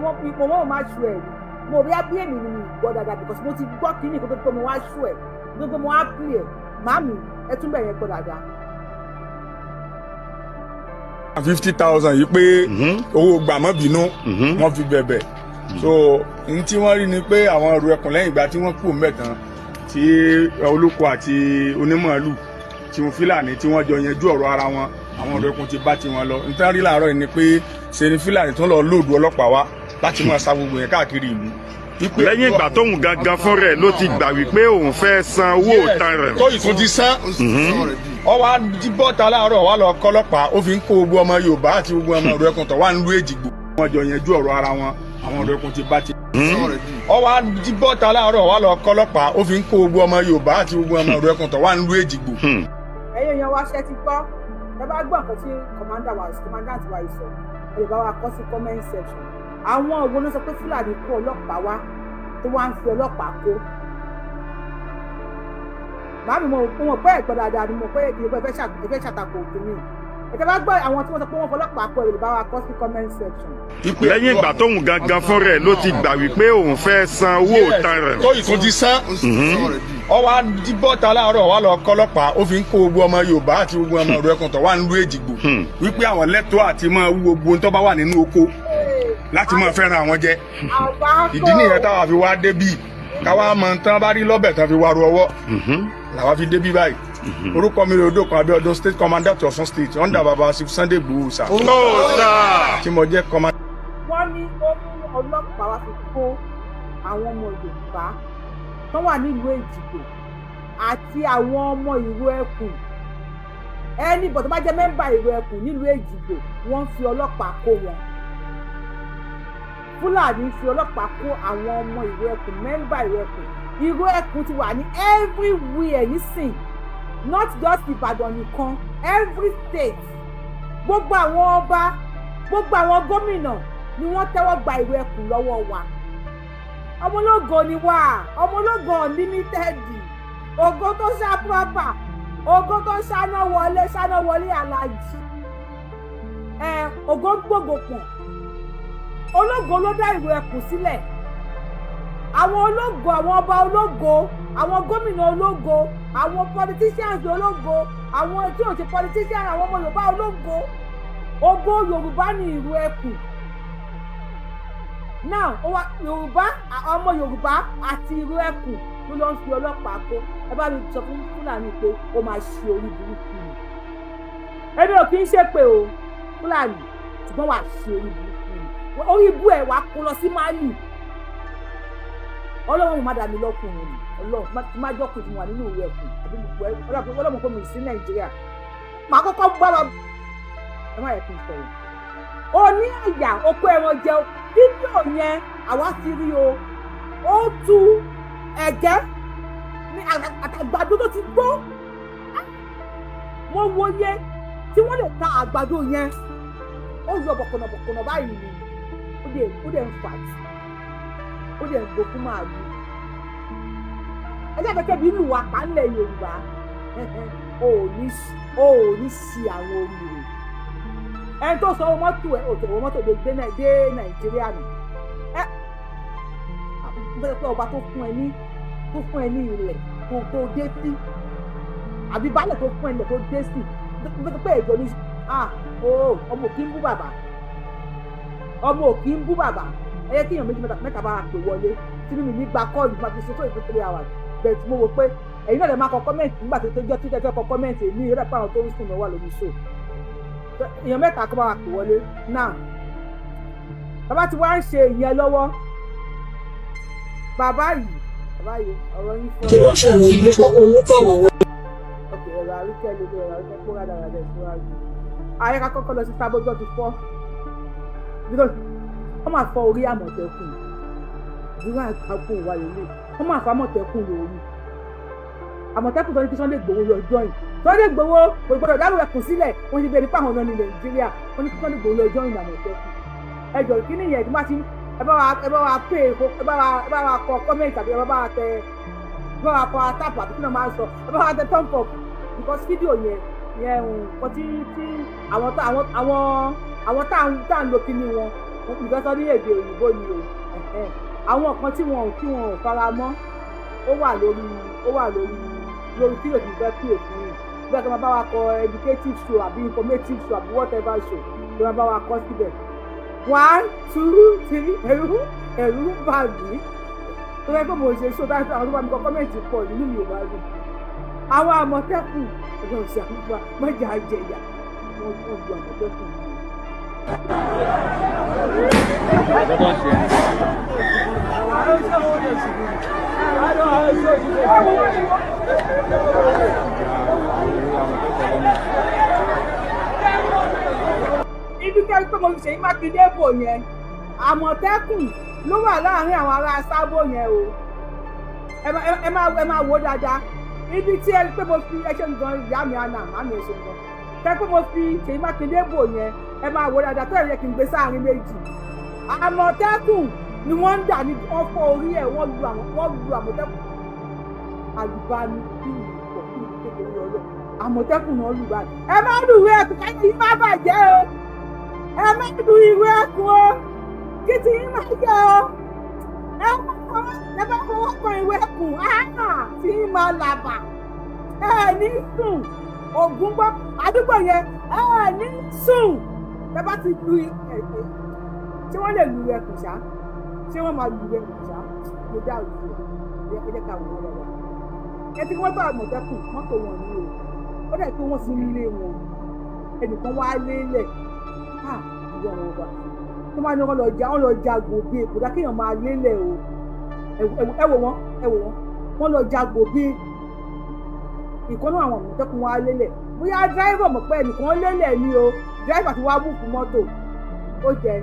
mọ̀ máa ṣu ẹ̀ ni mo rí abí èmi ni mi gbọ́ dáadáa because mo ti gbọ́ Kini kó tó mo wá ṣu ẹ̀ gbogbo mo wá play ẹ̀ màámi ẹ tún bẹ̀ yẹn gbọ́ dáadáa. 50,000 yìí pé owó gbàmọ́bínú wọ́n fi bẹ̀bẹ̀. so n tí wọ́n rí ni pé àwọn Iru Ekun lẹ́yìn ìgbà tí wọ́n kú mẹ́tàn tí olóko àti onímọ̀ọ́lù tí wọ́n Fúlàní tí wọ́n jọ yanjú ọ̀rọ̀ ara wọn àwọn Iru Ekun ti bá tiwọn lọ. n tán rí láàárọ̀ yìí ni pé ṣe ni Fúlàní tó lọ lóòdù ọlọ́pàá wá láti máa sa gbogbo yẹn káàkiri ìlú. lẹ́yìn ìgbà tóun gangan fún rẹ̀ ló ti gbà wípé òun fẹ́ san owó òtan rẹ̀. tó ìtún ti san ọ wá bọ́ta láàárọ̀ wá lọ kọ́lọ́pàá ó fi ń kó gbogbo ọmọ Yorùbá àti gbogbo ọmọ Iru Ekun tó wà nílùú Èjìgbò wọ́n jọ yanjú ọ̀rọ̀ ara wọn àwọn Iru Ekun ti bá ti. ọ wá jí bọ́ta láàárọ̀ wá lọ kọ́lọ́pàá ó fi ń kó gbogbo ọmọ Yorùbá àti gbogbo ọmọ Ìrù Ekun tó wà nílùú Èjìgbò. ẹ̀yin èèyàn wa ṣe ti gbọ́ ẹ bá gbọ́ nǹkan tí commandant wa sọ ẹ bá wa kọ sí comment section àwọn òwò ló sọ pé Fúlàní kó ọlọ́pàá wá tó wá ń fi ọlọ́pàá kó báàmì mo pẹ́ ẹ̀gbọ́n dáadáa ni mo pẹ́ ìfẹ́ ṣàtàkù òkè mi ẹ̀ka bá gbọ́ àwọn tí wọ́n sọ pé wọ́n fọlọ́pàá kó ẹ bá wa kọ sí comment section. lẹ́yìn ìgbà tóun gangan fún rẹ̀ ló ti gbà wípé òun fẹ́ san owó òtan rẹ̀. tó ìtún ti san ọ wá jí bọ́ta láàárọ̀ wá lọ kọ́lọ́pàá ó fi ń kó gbogbo ọmọ Yorùbá àti gbogbo ọmọ Ìrù Ekun tó wà nílùú Èjìgbò wípé àwọn lẹ́tọ̀ọ́ àti máa wú gbogbo tó bá wà nínú oko láti máa fẹ́ràn àwọn jẹ. ìdí nìyẹn táwa fi wá débí káwa mọ tán bá rí lọ́bẹ̀ tán fi wá ru ọwọ́ làwa fi débí báyìí. orúkọ mi rèé Odòkun Abíọ́dún state commander to Ọ̀ṣun state under baba Sunday Igboho sir. tí mo jẹ́ commander. wọ́n ní ó mú ọlọ́pàá wá fi kó àwọn ọmọ Yorùbá tó wà nílùú Èjìgbò àti àwọn ọmọ Ìrù Ekun ẹni bọ̀ tó bá jẹ́ mẹ́mbà Ìrù Ekun nílùú Èjìgbò wọ́n fi ọlọ́pàá kó wọn. Fúlàní fi ọlọ́pàá kó àwọn ọmọ Ìrù Ekun mẹ́mbà Ìrù Ekun. Ìrù Ekun ti wà ní everywhere nísìn not just Ìbàdàn nìkan every state gbogbo àwọn ọba gbogbo àwọn gómìnà ni wọ́n tẹ́wọ́ gba Ìrù Ekun lọ́wọ́ wa. ọmọ ológo ni wá ọmọ ológo unlimited ògo tó ṣá proper ògo tó ṣáná wọlé alájì ògo gbogbo pọ̀ ológo ló dá Ìrù Ekun sílẹ̀ àwọn ológo àwọn ọba ológo àwọn gómìnà ológo àwọn politicians ológo àwọn tí ò ṣe politicians àwọn ọmọ Yorùbá ológo ògo Yorùbá ní Ìrù Ekun now Yorùbá ọmọ Yorùbá àti Ìrù Ekun ló lọ ń fi ọlọ́pàá kó ẹ bá mi sọ fún Fúlàní pé ó máa ṣe orí burúkú ni ẹbí ò kí ń ṣépè o Fúlàní ṣùgbọ́n wàá ṣe orí burúkú ni orí ibú ẹ̀ wàá kó lọ sí Mali Ọlọ́run má dà mí lọ́kùnrin ni Ọlọ́run má jọ́kùn tí mo wà nínú Ìrù Ekun àbí Ọlọ́run kò mí sí Nàìjíríà màá kọ́kọ́ gbá wa ẹ má yẹ kí n sọ̀rọ̀ o ní àyà oko ẹran jẹ fídíò yẹn àwa ti rí o ó tú ẹ̀gẹ́ ní àtàgbàdo tó ti gbó mo wòye tí wọ́n lè ta àgbàdo yẹn ó yọ bọ̀kọ̀nà báyìí ni ó dẹ̀ ń fà tí ó dẹ̀ ń gbó fún màálù ẹjẹ́ kẹ́kẹ́ bí ìlú wa pàálẹ̀ Yorùbá ó ní sí àwọn oríire ẹni tó sọ mọ́tò ẹ̀ òtò mọ́tò dé Nàìjíríà nù bẹ́ẹ̀ pé ọba tó fún ẹ ní ilẹ̀ tó dé sí àbí baálẹ̀ tó fún ẹ nílẹ̀ tó dé sí bẹ́ẹ̀ pé èdè ní ọmọ òkì ń bú bàbá ẹ yẹ kí èèyàn méjì mẹ́ta bá pè wọlé sínú mi nígbà kọ́ọ̀lù máa fi ṣe tó ìfẹ́ 3 hours bẹ́ẹ̀ tí mo wò pé ẹ̀yin náà lè máa kọ kọ́mẹ́ǹtì nígbà tó jẹ́ tó jẹ́ fẹ́ kọ kọ́mẹ́ǹtì èmi ìrẹ́pẹ́ pé àwọn tó ń sùn lọ́wọ́ lórí show èèyàn mẹ́ta kọ́ bá wa pè wọlé náà bàbá tí wọ́n á ń ṣe ìyẹn lọ́wọ́ bàbá yìí ọ̀rọ̀ yín fún ọkẹ́ ẹ̀rọ àríkẹ́ lórí ẹ̀rọ àríkẹ́ kó rádà rádà ìṣúrájú ayé ká kọ́kọ́ lọ sí sábọ́jọ́ ti fọ́ wọ́n máa fọ́ orí Àmọ̀tẹ́kùn ìdúrà àgbò wà lélẹ̀ wọ́n máa fọ́ Àmọ̀tẹ́kùn lórí Àmọ̀tẹ́kùn tó ní kí Sunday Igboho lọ join Sunday Igboho kò gbọdọ̀ dáwọ́ ẹkùn sílẹ̀ wọ́n ti bẹ̀rẹ̀ nípa àwọn ọ̀nà ní Nàìjíríà wọ́n ní kí Sunday Igboho lọ join Àmọ̀tẹ́kùn ẹjọ́ kí ni ìyẹn tí wọ́n ti ẹ bá wa pay ẹ bá wa kọ comment àbí ẹ bá wa tẹ ẹ bá wa kọ tap àbí kí ni wọ́n máa sọ ẹ bá wa tẹ thumb up because fídíò yẹn nǹkan tí àwọn tá à ń lo kíní wọn ìgbésọ ní èdè òyìnbó ni o àwọn kan tí wọn ò fara mọ́ ó wà lórí kí lòdì fẹ́ pè fún yìí bí ẹ kí wọ́n bá wa kọ educative show àbí informative show àbí whatever show kí wọ́n bá wa kọ síbẹ̀ 1 2 3 ẹ̀rù ń bà mí tó fẹ́ pé mo ṣe show dájú àwọn tó bá mi kọ kọ́mẹ̀ntì pọ̀ nínú mi ò bá dùn àwọn Àmọ̀tẹ́kùn ọjọ́ ìṣàkóso mọ́jà àjẹyà wọ́n lu Àmọ̀tẹ́kùn yìí. Ibi kẹ́rin pé mo ṣe Mákindé bò yẹn Àmọ̀tẹ́kùn ló wà láàrin àwọn ará Sábò yẹn o ẹ máa wò dáadáa ibi tí ẹ pé mo fi ẹṣẹ nǹkan ìyá mi àná àmì ẹṣẹ nǹkan tẹ pé mo fi Ṣèyí Mákindé bò yẹn ẹ máa wò dáadáa tó yẹ kí n gbé sáàrin méjì Àmọ̀tẹ́kùn ni wọ́n ń dà ní ọkọ̀ orí ẹ̀ wọ́n lu Àmọ̀tẹ́kùn àlùbáni kí ni ìpọ̀ kí ni kékeré ọlọ́ Àmọ̀tẹ́kùn náà lù báyìí ẹ má lu ìwé ẹ̀kún káyọ̀ yìí má bàjẹ́ o ẹ má lu ìwé ẹ̀kún o kí ti yín má jẹ́ o ẹ bá fọwọ́ kan ìwé ẹ̀kún tí yín máa làbà ẹ ní sùn ògùn gbọ́ àdúgbò yẹn ẹ ní sùn ẹ bá ti lu ẹ̀kún ṣé wọ́n lè lu ẹ̀kún ṣá ṣé wọ́n máa lu ẹ̀kún ṣá mo dá òkú ẹ jẹ́ ká wọ́n lọ́wọ́ ẹ ti wọ́n bá Àmọ̀tẹ́kùn mọ́tò wọn ní o ó dẹ̀ pé wọ́n sí nílé wọn ẹnìkan wá lélẹ̀ ìyá wọn wà tó máa ní wọn lọ ja gòbí èkó dákéèyàn máa lélẹ̀ o ẹ wò wọ́n lọ ja gòbí ìkọ́nú àwọn Àmọ̀tẹ́kùn wá lélẹ̀ bóyá dráìvà mọ̀ pé ẹnìkan lélẹ̀ ni o dráìvà ti wá bùkún mọ́tò ó jẹ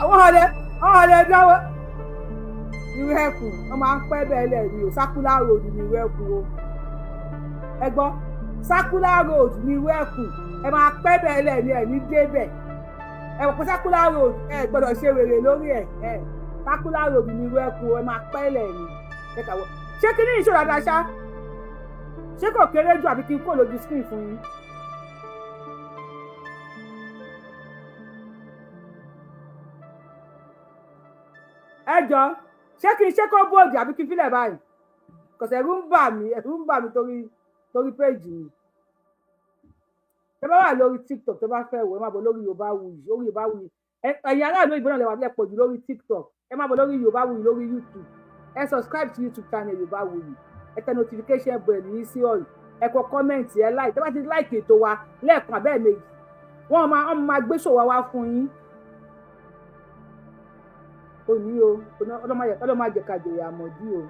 àwọn ọ̀rẹ́ dáwọ́ ìwé ẹ̀kún wọ́n máa ń pẹ́ bẹ́ẹ̀ lẹ̀ ní o Circular Road ní ìwé ẹ̀kún o ẹ gbọ́ Circular Road ní ìwé ẹ̀kún ẹ máa pẹ́ bẹ́ẹ̀ lẹ̀ ní ẹ̀ ní débẹ̀ ẹ wọ̀ pé Circular Road ẹ gbọ́dọ̀ ṣe wèrè lórí ẹ̀ Circular Road ní ìwé ẹ̀kún ẹ máa pẹ́ lẹ̀ ní ẹ kàwọ́ ṣé kí ní ìṣòro àdáṣá ṣé kò kéré jù àbí kí n kó lójú screen fún yín. ẹ jọ ṣé kí n ṣe kó bóòdì àbí kí n fílẹ̀ báyìí kọ̀sẹ̀ ẹ̀rù ń bà mí torí péjì mi tó bá wà lórí TikTok tó bá fẹ́ wò ẹ má bọ̀ lórí Yorùbáwùyí ẹ̀yin aráàlú ìbò náà lè wà lẹ́pọ̀ jù lórí TikTok ẹ má bọ̀ lórí Yorùbáwùyí lórí YouTube ẹ subscribe to YouTube channel Yorùbáwùyí ẹ tẹ notification bell yìí sí ọ̀rọ̀ ẹ kọ comment ẹ like tó bá ti like ètò wa lẹ́ẹ̀kan abẹ́ẹ̀ méjì wọ́n máa gbé ṣòwò wá fún yín òní o ọlọ́mọ àjẹkàjẹ àmọ̀dí o.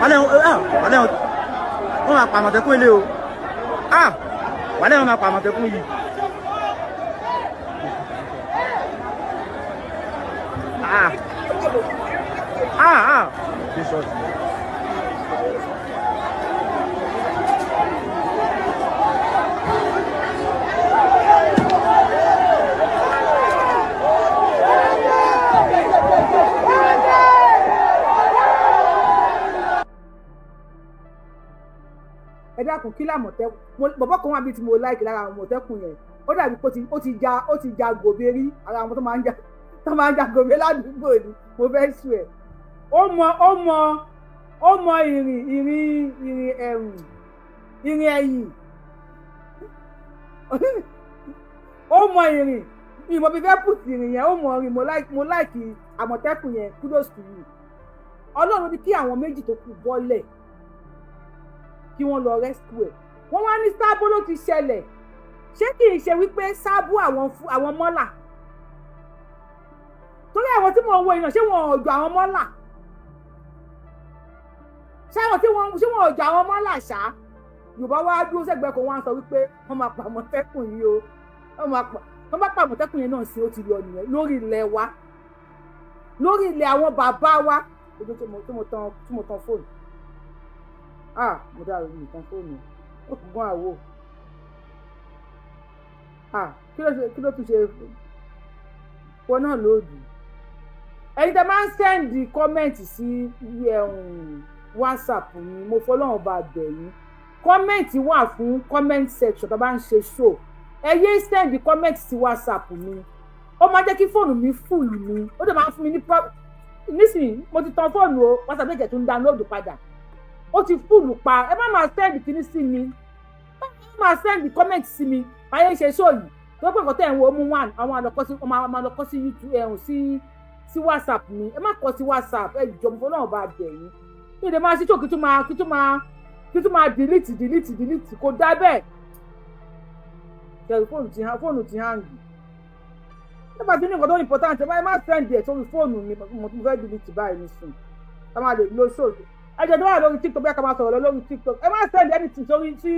wàlẹ́ wọn máa pa Àmọ̀tẹ́kùn ilé o wàlẹ́ wọn máa pa Àmọ̀tẹ́kùn yìí. ẹ dákun kí l'Àmọ̀tẹ́kùn bọ̀bọ̀ kan wà bíi tí mo láìkì lára àwọn Àmọ̀tẹ́kùn yẹn ó dàbí pé ó ti ja gòbè rí ara àwọn tó máa ń ja gòbè ládùúgbò ni mo fẹ́ sùn ẹ̀ ó mọ ìrìn ẹ̀yìn ó mọ ìrìn ìmọ̀ bí fẹ́ pùtì ìrìn yẹn ó mọ ìrìn mo láìkì Àmọ̀tẹ́kùn yẹn kudos to you Ọlọ́run ní kí àwọn méjì tó kù bọ́lẹ̀ kí wọ́n lọ rescue ẹ̀ wọ́n wá ní Sábó ló ti ṣẹlẹ̀ ṣé kì í ṣe wípé Sábó àwọn mọ́là torí àwọn tí mo wo iná ṣé wọn ò jọ àwọn mọ́là ṣé wọn ò jọ àwọn mọ́là ṣá Yorùbá wá dúró sẹ́gbẹ̀ẹ́ kan wá ń sọ wípé wọ́n máa pa Àmọ̀tẹ́kùn yìí o wọ́n bá pa Àmọ̀tẹ́kùn yẹn náà sí ó ti lọ nìyẹn lórí ilẹ̀ wa lórí ilẹ̀ àwọn bàbá wa ojú tí mo tan fóònù mo dára ní ìtàn fóònù ó kù gán àwò kí ló tún ṣe wọn náà lóòdù ẹ̀yin tẹ́ máa ń sẹ́ndì kọ́mẹ́ǹtì sí WhatsApp mi mo fọlọ́run bá bẹ̀ yín kọ́mẹ́ǹtì wà fún kọ́mẹ́ǹtì section tó bá ń ṣe show ẹ yé sẹ́ndì kọ́mẹ́ǹtì sí WhatsApp mi ó máa jẹ́ kí fóònù mi fùlù mi ó dẹ̀ máa ń fún mi ní nísìnyí mo ti tan fóònù o WhatsApp méjì tó ń download padà ó ti fúlù pa ẹ má máa sẹ́ndì kíní sí mi ẹ má máa sẹ́ndì kọ́mẹ́ǹtì sí mi báyé ṣe ṣó yìí tó pé nǹkan tẹ̀ ń wo mú wàn àwọn àlọ́kọ́ sí YouTube sí WhatsApp mi ẹ má kọ́ sí WhatsApp ẹ jọ mo náà bá bẹ̀ yín kí lè máa ṣíṣò kí tún máa delete kò dá bẹ́ẹ̀ tẹ̀lé fóònù ti hàn jù nígbà tí ní nǹkan tó important ẹ má send ẹ̀ sórí fóònù mi mo fẹ́ delete báyìí nísìn ká máa lè lo show ẹ̀jẹ̀ tó wà lórí TikTok bẹ́ẹ̀ ká máa sọ̀rọ̀ lórí TikTok ẹ má send anything sórí sí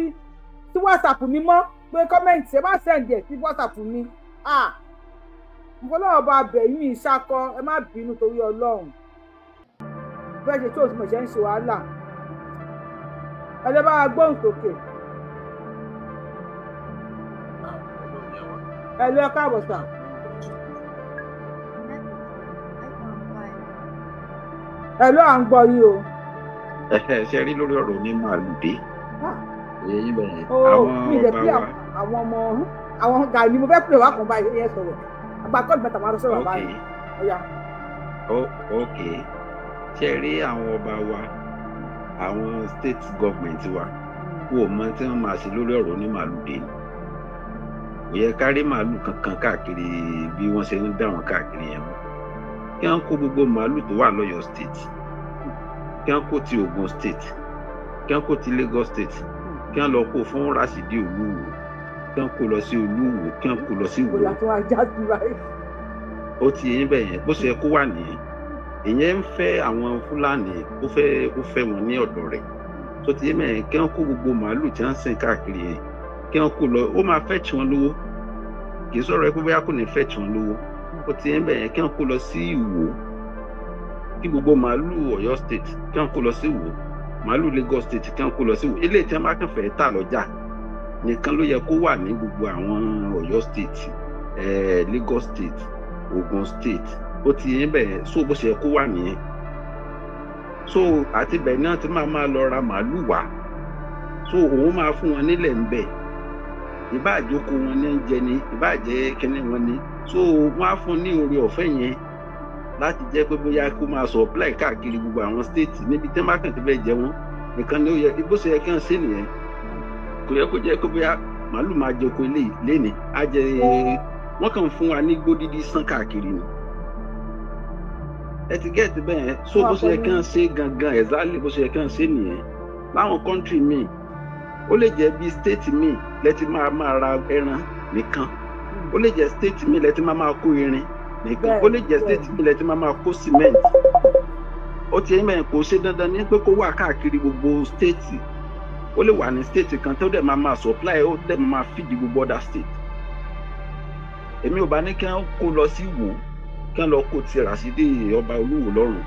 WhatsApp mi mọ́ pé comment ẹ má send ẹ̀ sí WhatsApp mi nǹkan lọ́wọ́ bá bẹ̀ yín ìṣakọ ẹ má bínú torí Ọlọ́run bẹ́ẹ̀ ṣe tí òsì mọ̀ ṣe ń ṣe wàhálà ẹ̀jẹ̀ bá gbóhùn sókè ẹ lọ káàbọ̀ sà. ẹ ló à ń gbọ́ yìí o. ṣe rí lórí ọ̀rọ̀ ní màlúùdé èyí bẹ̀rẹ̀ àwọn ọmọ àwọn gàì ni mo fẹ́ pè wá kan báyìí ẹ sọ̀rọ̀ àgbàkọ́ ìgbà tàwọn sọ̀rọ̀ báyìí. ok ṣe rí àwọn ọba wa àwọn state government wa wò mọ tí wọ́n máa ṣe lórí ọ̀rọ̀ ní màlúùdé ni kò yẹ ká rí màálù kankan káàkiri bí wọ́n ṣe ń dá wọn káàkiri yẹn mọ́ kí wọ́n kó gbogbo màálù tó wà lọ́yọ̀ state kí wọ́n kó ti Ògùn state kí wọ́n kó ti Lagos state kí wọ́n lọ kó fún Rásídì Olúwo kí wọ́n kó lọ sí Olúwo kí wọ́n kó lọ sí Ìwó. ó ti yẹn bẹ́ẹ̀ yẹn bó ṣe kó wà nìyẹn ìyẹn ń fẹ́ àwọn Fúlàní ó fẹ́ wọn ní ọ̀dọ̀ rẹ̀ tó ti yẹn bẹ́ẹ̀ kí wọ́n kó gbogbo màálù tí wọ́n ń sìn káàkiri yẹn kí wọ́n kó lọ ó máa fẹ́ tí wọ́n lówó kì í sọ̀rọ̀ ẹ pé bóyá kò ní fẹ́ tí wọ́n lówó ó ti ń bẹ̀yẹn kí wọ́n kó lọ sí Ìwó kí gbogbo màálù Ọ̀yọ́ state kí wọ́n kó lọ sí Ìwó màálù Lagos state kí wọ́n kó lọ sí Ìwó eléyìí tí wọ́n bá kàn fẹ́ tà lọ́jà nìkan ló yẹ kó wà ní gbogbo àwọn Ọ̀yọ́ state Lagos state Ògùn state ó ti ń bẹ̀yẹn so bó ṣe yẹ kó wà nìyẹn so àti bẹ́ẹ̀ náà ti máa lọ ra màálù wá so òun máa fún wọn nílẹ̀ ń bẹ̀ ìbáàjókò wọn ní jẹ ní ìbáàjẹ́ kínní wọn ní so wọn á fún ní oore ọ̀fẹ́ yẹn láti jẹ́ pé bóyá kó máa supply káàkiri gbogbo àwọn state níbi tí wọ́n bá kàn ti fẹ́ jẹ wọ́n nìkan ni ó yẹ bó ṣe yẹ kí wọ́n ṣe nìyẹn kò yẹ kó jẹ́ pé bóyá màálù máa jẹ oko léni á jẹ wọ́n kàn fún wa ní gbódídí sán káàkiri ni ẹ ti gẹ́ẹ̀tì bẹ́ẹ̀ so bó ṣe yẹ kí wọ́n ṣe gangan exactly bó ṣe yẹ kí wọ́n ṣe nìyẹn láwọn country míì ó lè jẹ́ bí state míì lẹ́tí máa ra ẹran nìkan ó lè jẹ́ state míì lẹ́tí máa kó irin nìkan ó lè jẹ́ state míì lẹ́tí máa kó cement ó ti ẹ̀yìn mẹ́rin kò ṣe dandan ní pé kó wà káàkiri gbogbo state ó lè wà ní state kan tó dẹ̀ máa supply ó dẹ̀ máa feed gbogbo other state èmi ò bá ní kí wọ́n kó lọ sí Ìwó kí wọ́n lọ kó ti Rásídì ọba Olúwo lọ́rùn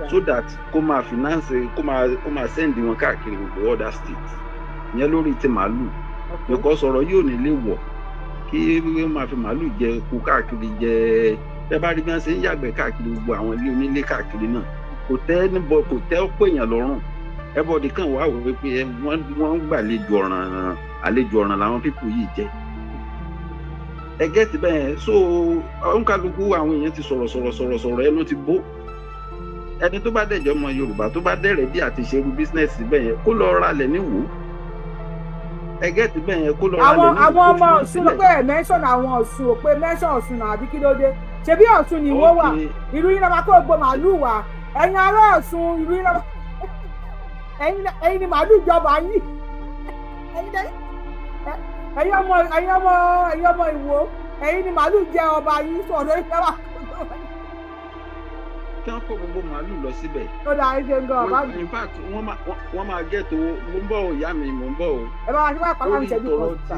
so that kó máa finance kó máa send wọn káàkiri gbogbo other state ìyẹn lórí ti màálù because ọ̀rọ̀ yóò nílé wọ̀ kí wọ́n máa fi màálù jẹ eku káàkiri jẹ ẹ bá rí bí wọ́n ṣe ń yàgbẹ́ káàkiri gbogbo àwọn ilé onílé káàkiri náà kò tẹ́ ọ̀pọ̀ èèyàn lọ́rùn everybody kan wà wò pé wọ́n gbàlejò ọ̀ràn àlejò ọ̀ràn làwọn pípù yìí jẹ́ ẹ gẹ́tì bẹ́ẹ̀ so òǹkàlùkù àwọn èèyàn ti sọ̀rọ̀ ẹnu ti bó ẹni tó bá dẹ̀jọ́ ọmọ Yorùbá tó bá dẹ̀rẹ̀ bí àti ṣerú bísínẹ́sì bẹ́ẹ̀ yẹn kó lọ ralẹ̀ níwò ẹgẹ́ ti bẹ́ẹ̀ yẹn kó lọ ralẹ̀ níwò. àwọn ọmọ Ọ̀ṣun ló pé ẹ̀ mẹ́sàn àwọn Ọ̀ṣun ò pé mẹ́sàn Ọ̀ṣun náà àbí kí ló dé ṣebí Ọ̀ṣun ni ìwó wà Ìròyìn náà máa kó gbogbo màálù wà ẹ̀yin ará Ọ̀ṣun Ìròyìn náà ẹ̀yin ni màálù ìjọba yìí ẹ̀yin ọmọ Ìwó ẹ̀yin ni màálù jẹ ọba yìí sọ̀rọ̀ ìjọba kí wọ́n kó gbogbo màálù lọ síbẹ̀. ó dáa ẹ ṣe ń gan ọba mi. in fact wọ́n máa gẹ̀ẹ́tò mo ń bọ̀ ọ́ ìyá mi mo ń bọ̀ ọ́. ẹ bá wa ṣe wá pàmò ìṣẹ́jú kan ta.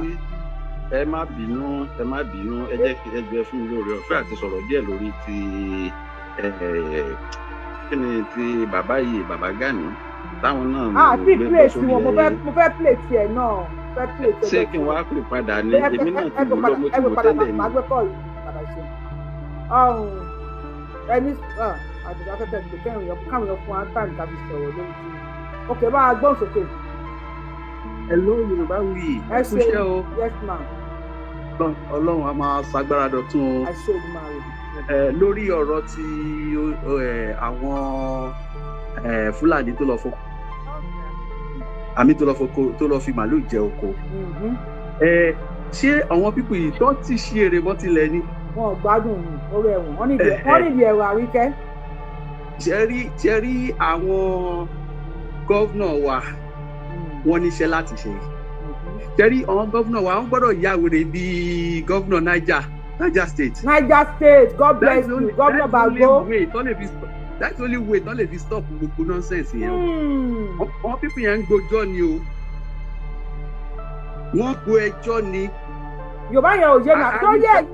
ẹ má bínú ẹ jẹ́ kí ẹ jẹ́ fún mi lórí ọ̀fẹ́ àti sọ̀rọ̀ díẹ̀ lórí ti kí ni ti bàbá yìí bàbá Gani táwọn náà. àti plate wọn mo fẹ́ plate ẹ̀ náà fẹ́ plate ẹ̀. ṣé kí n wá pè padà ní èmi náà ti wúlò mo ti wò tẹ́lẹ̀ ni. ẹni àdìgbà fẹ́ bẹ̀rẹ̀ kẹ́rin yọ káwọn yọ fún antani tàbí sọ̀rọ̀ lórí ti ok bá a gbọ́n sókè. Hello Yorùbá wí ẹ ṣe kúṣẹ́ o yes ma. Ọlọ́run a máa ṣagbára dọ̀tun o. ẹ ṣe ìgbìmọ̀ rẹ̀. lórí ọ̀rọ̀ ti àwọn Fúlàní tó lọ fọ́ àmì tó lọ fi màálù jẹ oko. ṣé àwọn pípọ̀ yìí tó ti ṣí èrè bọ́ tilẹ̀ ni. wọn ò gbádùn orí ẹ̀wọ̀n wọ́n nídìí ẹ̀rọ Àríkẹ́. ṣe rí àwọn gọ́vnà wa wọ́n níṣẹ́ láti ṣe tẹ́rí àwọn gọ́vnà wa wọ́n gbọ́dọ̀ yá wèrè bíi gọ́vnà Niger State. Niger State, God bless you, Governor Bago. That's the only way tán lè fi stop gbogbo nonsense yẹn o. Àwọn pípín yẹn ń gbójọ́ ni o. Wọ́n gbo ẹjọ́ ni. Yorùbá yẹn ò yé mi,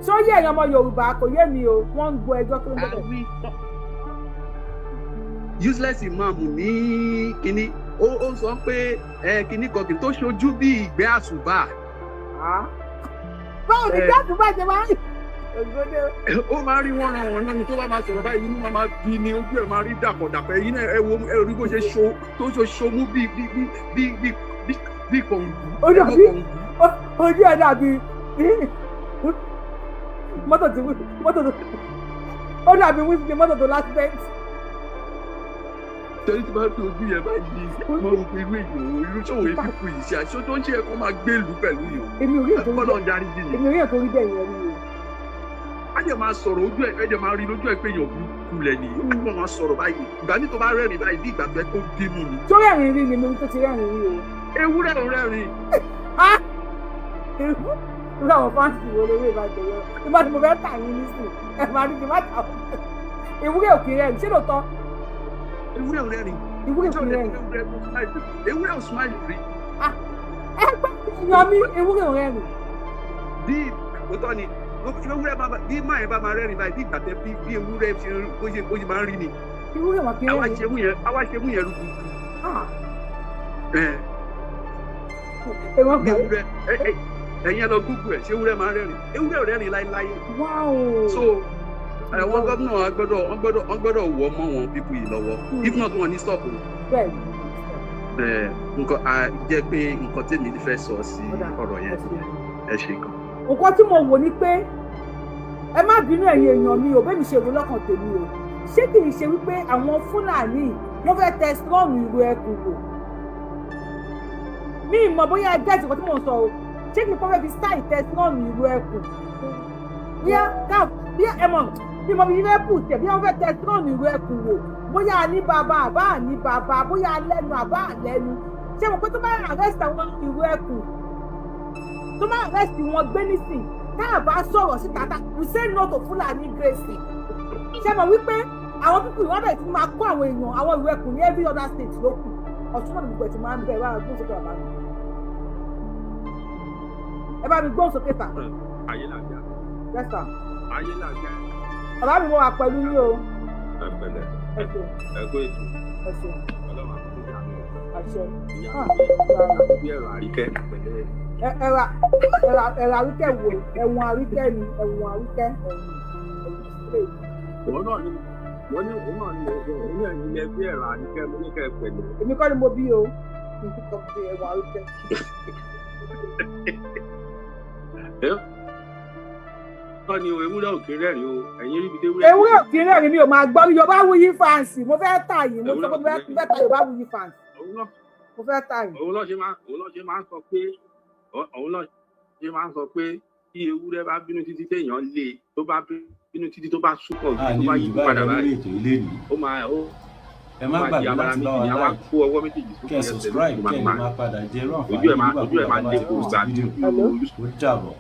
tó yé èèyàn ọmọ Yorùbá kò yé mi o, wọ́n ń gbo ẹjọ́ tó ń bẹ̀rẹ̀. Useless imam ní Kini, ó sọ pé Kini kan kì í tó ṣojú bí ìgbẹ́ àsùbà. Báwo ni ìgbẹ́ àsùbà ṣe máa ń rìn? Ó máa rí wọ́n ran wọn náà ni tó bá máa sọ̀rọ̀ báyìí inú máa bí ni ojú ẹ̀ máa rí dàpọ̀dàpọ̀ ẹ̀yin náà ẹ rí bó ṣe ṣomú bí kọ̀ǹgù. Ojú ẹ̀ dàbí mọ́tò ó dàbí wíṣí mọ́tò tó lásìpẹ́ǹtì. Torí tí bá fi ojú yẹn báyìí mo rò pé irú ṣòwò ìfipù yìí ṣe àṣọ tó ń ṣe ẹ̀kọ́ máa gbé ìlú pẹ̀lú yìí. Èmi ò rí ètò orí bẹ́ẹ̀ yẹn rí o. Ajẹ́ máa sọ̀rọ̀ ojú ẹ̀ ẹ̀jẹ̀ máa rí lójú ẹ̀ pé èèyàn burúkú lẹ̀ ni ó kọ́ máa sọ̀rọ̀ báyìí ìgbà ní tó bá rẹ́rìn báyìí bí ìgbà tó ẹ kó bínú ni. Tó rẹ́rìn rí ni mo tó ti rẹ́rìn rí o. Ewúrẹ́ ò rẹ́rìn. Irú àwọn fáǹsì wo lórí ìbàdàn yẹn nígbà tí mo fẹ́ tà yín nísìn ẹ̀ máa ní kí n má tà wọ́n. Ewúrẹ́ ò kì í rẹ́rìn ṣé lóòótọ́? Ewúrẹ́ ò rẹ́rìn. Ewúrẹ́ ò kì í rẹ́rìn. Ewúrẹ́ ò smile rí. Ẹ gbọ́ yan mi ewúrẹ́ ò rẹ́rìn. Bí òótọ́ ni ewúrẹ́ bí máa yẹn bá máa rẹ́rìn báyìí bí ìgbà tẹ bí ewúrẹ́ ṣe bó ṣe máa ń rí ni. Ewúrẹ́ wà kí n rẹ́rìn. Àwa ṣe mú yẹn rúkú. Ewúrẹ́ ẹ̀yin ẹ lọ gúgú ẹ̀ ṣé ewúrẹ́ máa rẹ́rìn? Ewúrẹ́ ò rẹ́rìn láéláé. So àwọn gómìnà wọ́n gbọ́dọ̀ wọ́ mọ́ wọn pípù yìí lọ́wọ́ if not wọn ní stop o. Nǹkan jẹ́ pé nǹkan tèmi fẹ́ sọ sí ọ̀rọ̀ yẹn ẹ ṣe gan. Nǹkan tí mo wò ni pé ẹ má bínú ẹ̀yin èèyàn mi ò bẹ́ẹ̀ mi ṣe èrò lọ́kàn tèmi o ṣé kì í ṣe wípé àwọn Fúlàní wọ́n fẹ́ tẹ strong Iru Ekun wò ní ìmọ̀ bóyá ẹgbẹ́ ìsìnkú tí mò ń sọ o ṣé kì í pọ́n fẹ́ fi style tẹ strong Iru Ekun bí ẹ mọ̀ bí mo fi fẹ́ pù tẹ̀ bí wọ́n fẹ́ tẹ strong Iru Ekun wò bóyá ní bàbá àbá ní bàbá bóyá lẹ́nu àbá lẹ́nu ṣé mo pé tó bá arrest àwọn Iru Ekun tó máa rẹ́sì wọn gbé nísìn tá a bá sọ̀rọ̀ síta tá we say no to Fulani grazing ṣé mo wípé àwọn pípọ̀ ìwọ́n bẹ̀rẹ̀ tí máa kó àwọn èèyàn àwọn Iru Ekun ní every other state ló kù ọ̀tún náà gbogbo ẹ̀ tí máa ń bẹ̀ wá gbóhùn sókè bàbá mi ẹ bá mi gbóhùn sókè tà. Ayé làjà. Yẹ́sà. Ayé làjà. Bàbá mi mo wà pẹ̀lú yín o. Ẹ pẹ̀lẹ́. Ẹ kó ètò. Ẹ ṣe. Ọlọ́run àkókò jà mí. Àṣẹ. Ìyá mi bí ẹ̀rọ àríkẹ́ pẹ̀lẹ́. Ẹ̀rọ àríkẹ́ wo ẹ̀wọ̀n àríkẹ́ ni ẹ̀wọ̀n àríkẹ́ òun náà ni ẹ̀yin ẹbí ẹ̀rọ àríkẹ́ mo ní kẹ́ ẹ pẹ̀lẹ́. Èmi kọ́ ni mo bí o nǹkan kan bí ẹ̀wọ̀n àríkẹ́. Wọ́n ní ewúrẹ́ òkè rẹ́rìn o ẹ̀yin rí ibi tí ewúrẹ́ òkè rẹ́rìn mi ò máa gbọ́ Yorùbá Wuyi fans mo fẹ́ tà yín mo sọ pé mo fẹ́ tà Yorùbá Wuyi fans mo fẹ́ tà yín. Òun náà ṣe máa ń sọ pé kí ewúrẹ́ bá bínú títí téèyàn lé tó bá bínú títí tó bá súnkọ̀ tó bá yí padà báyìí ó máa ẹ má gbàgbé láti bá wa like kẹ́ subscribe kẹ́ ẹ lè máa padà jẹ́ irú àǹfààní nígbà tó bá bá ti post fídíò ó dàbọ̀.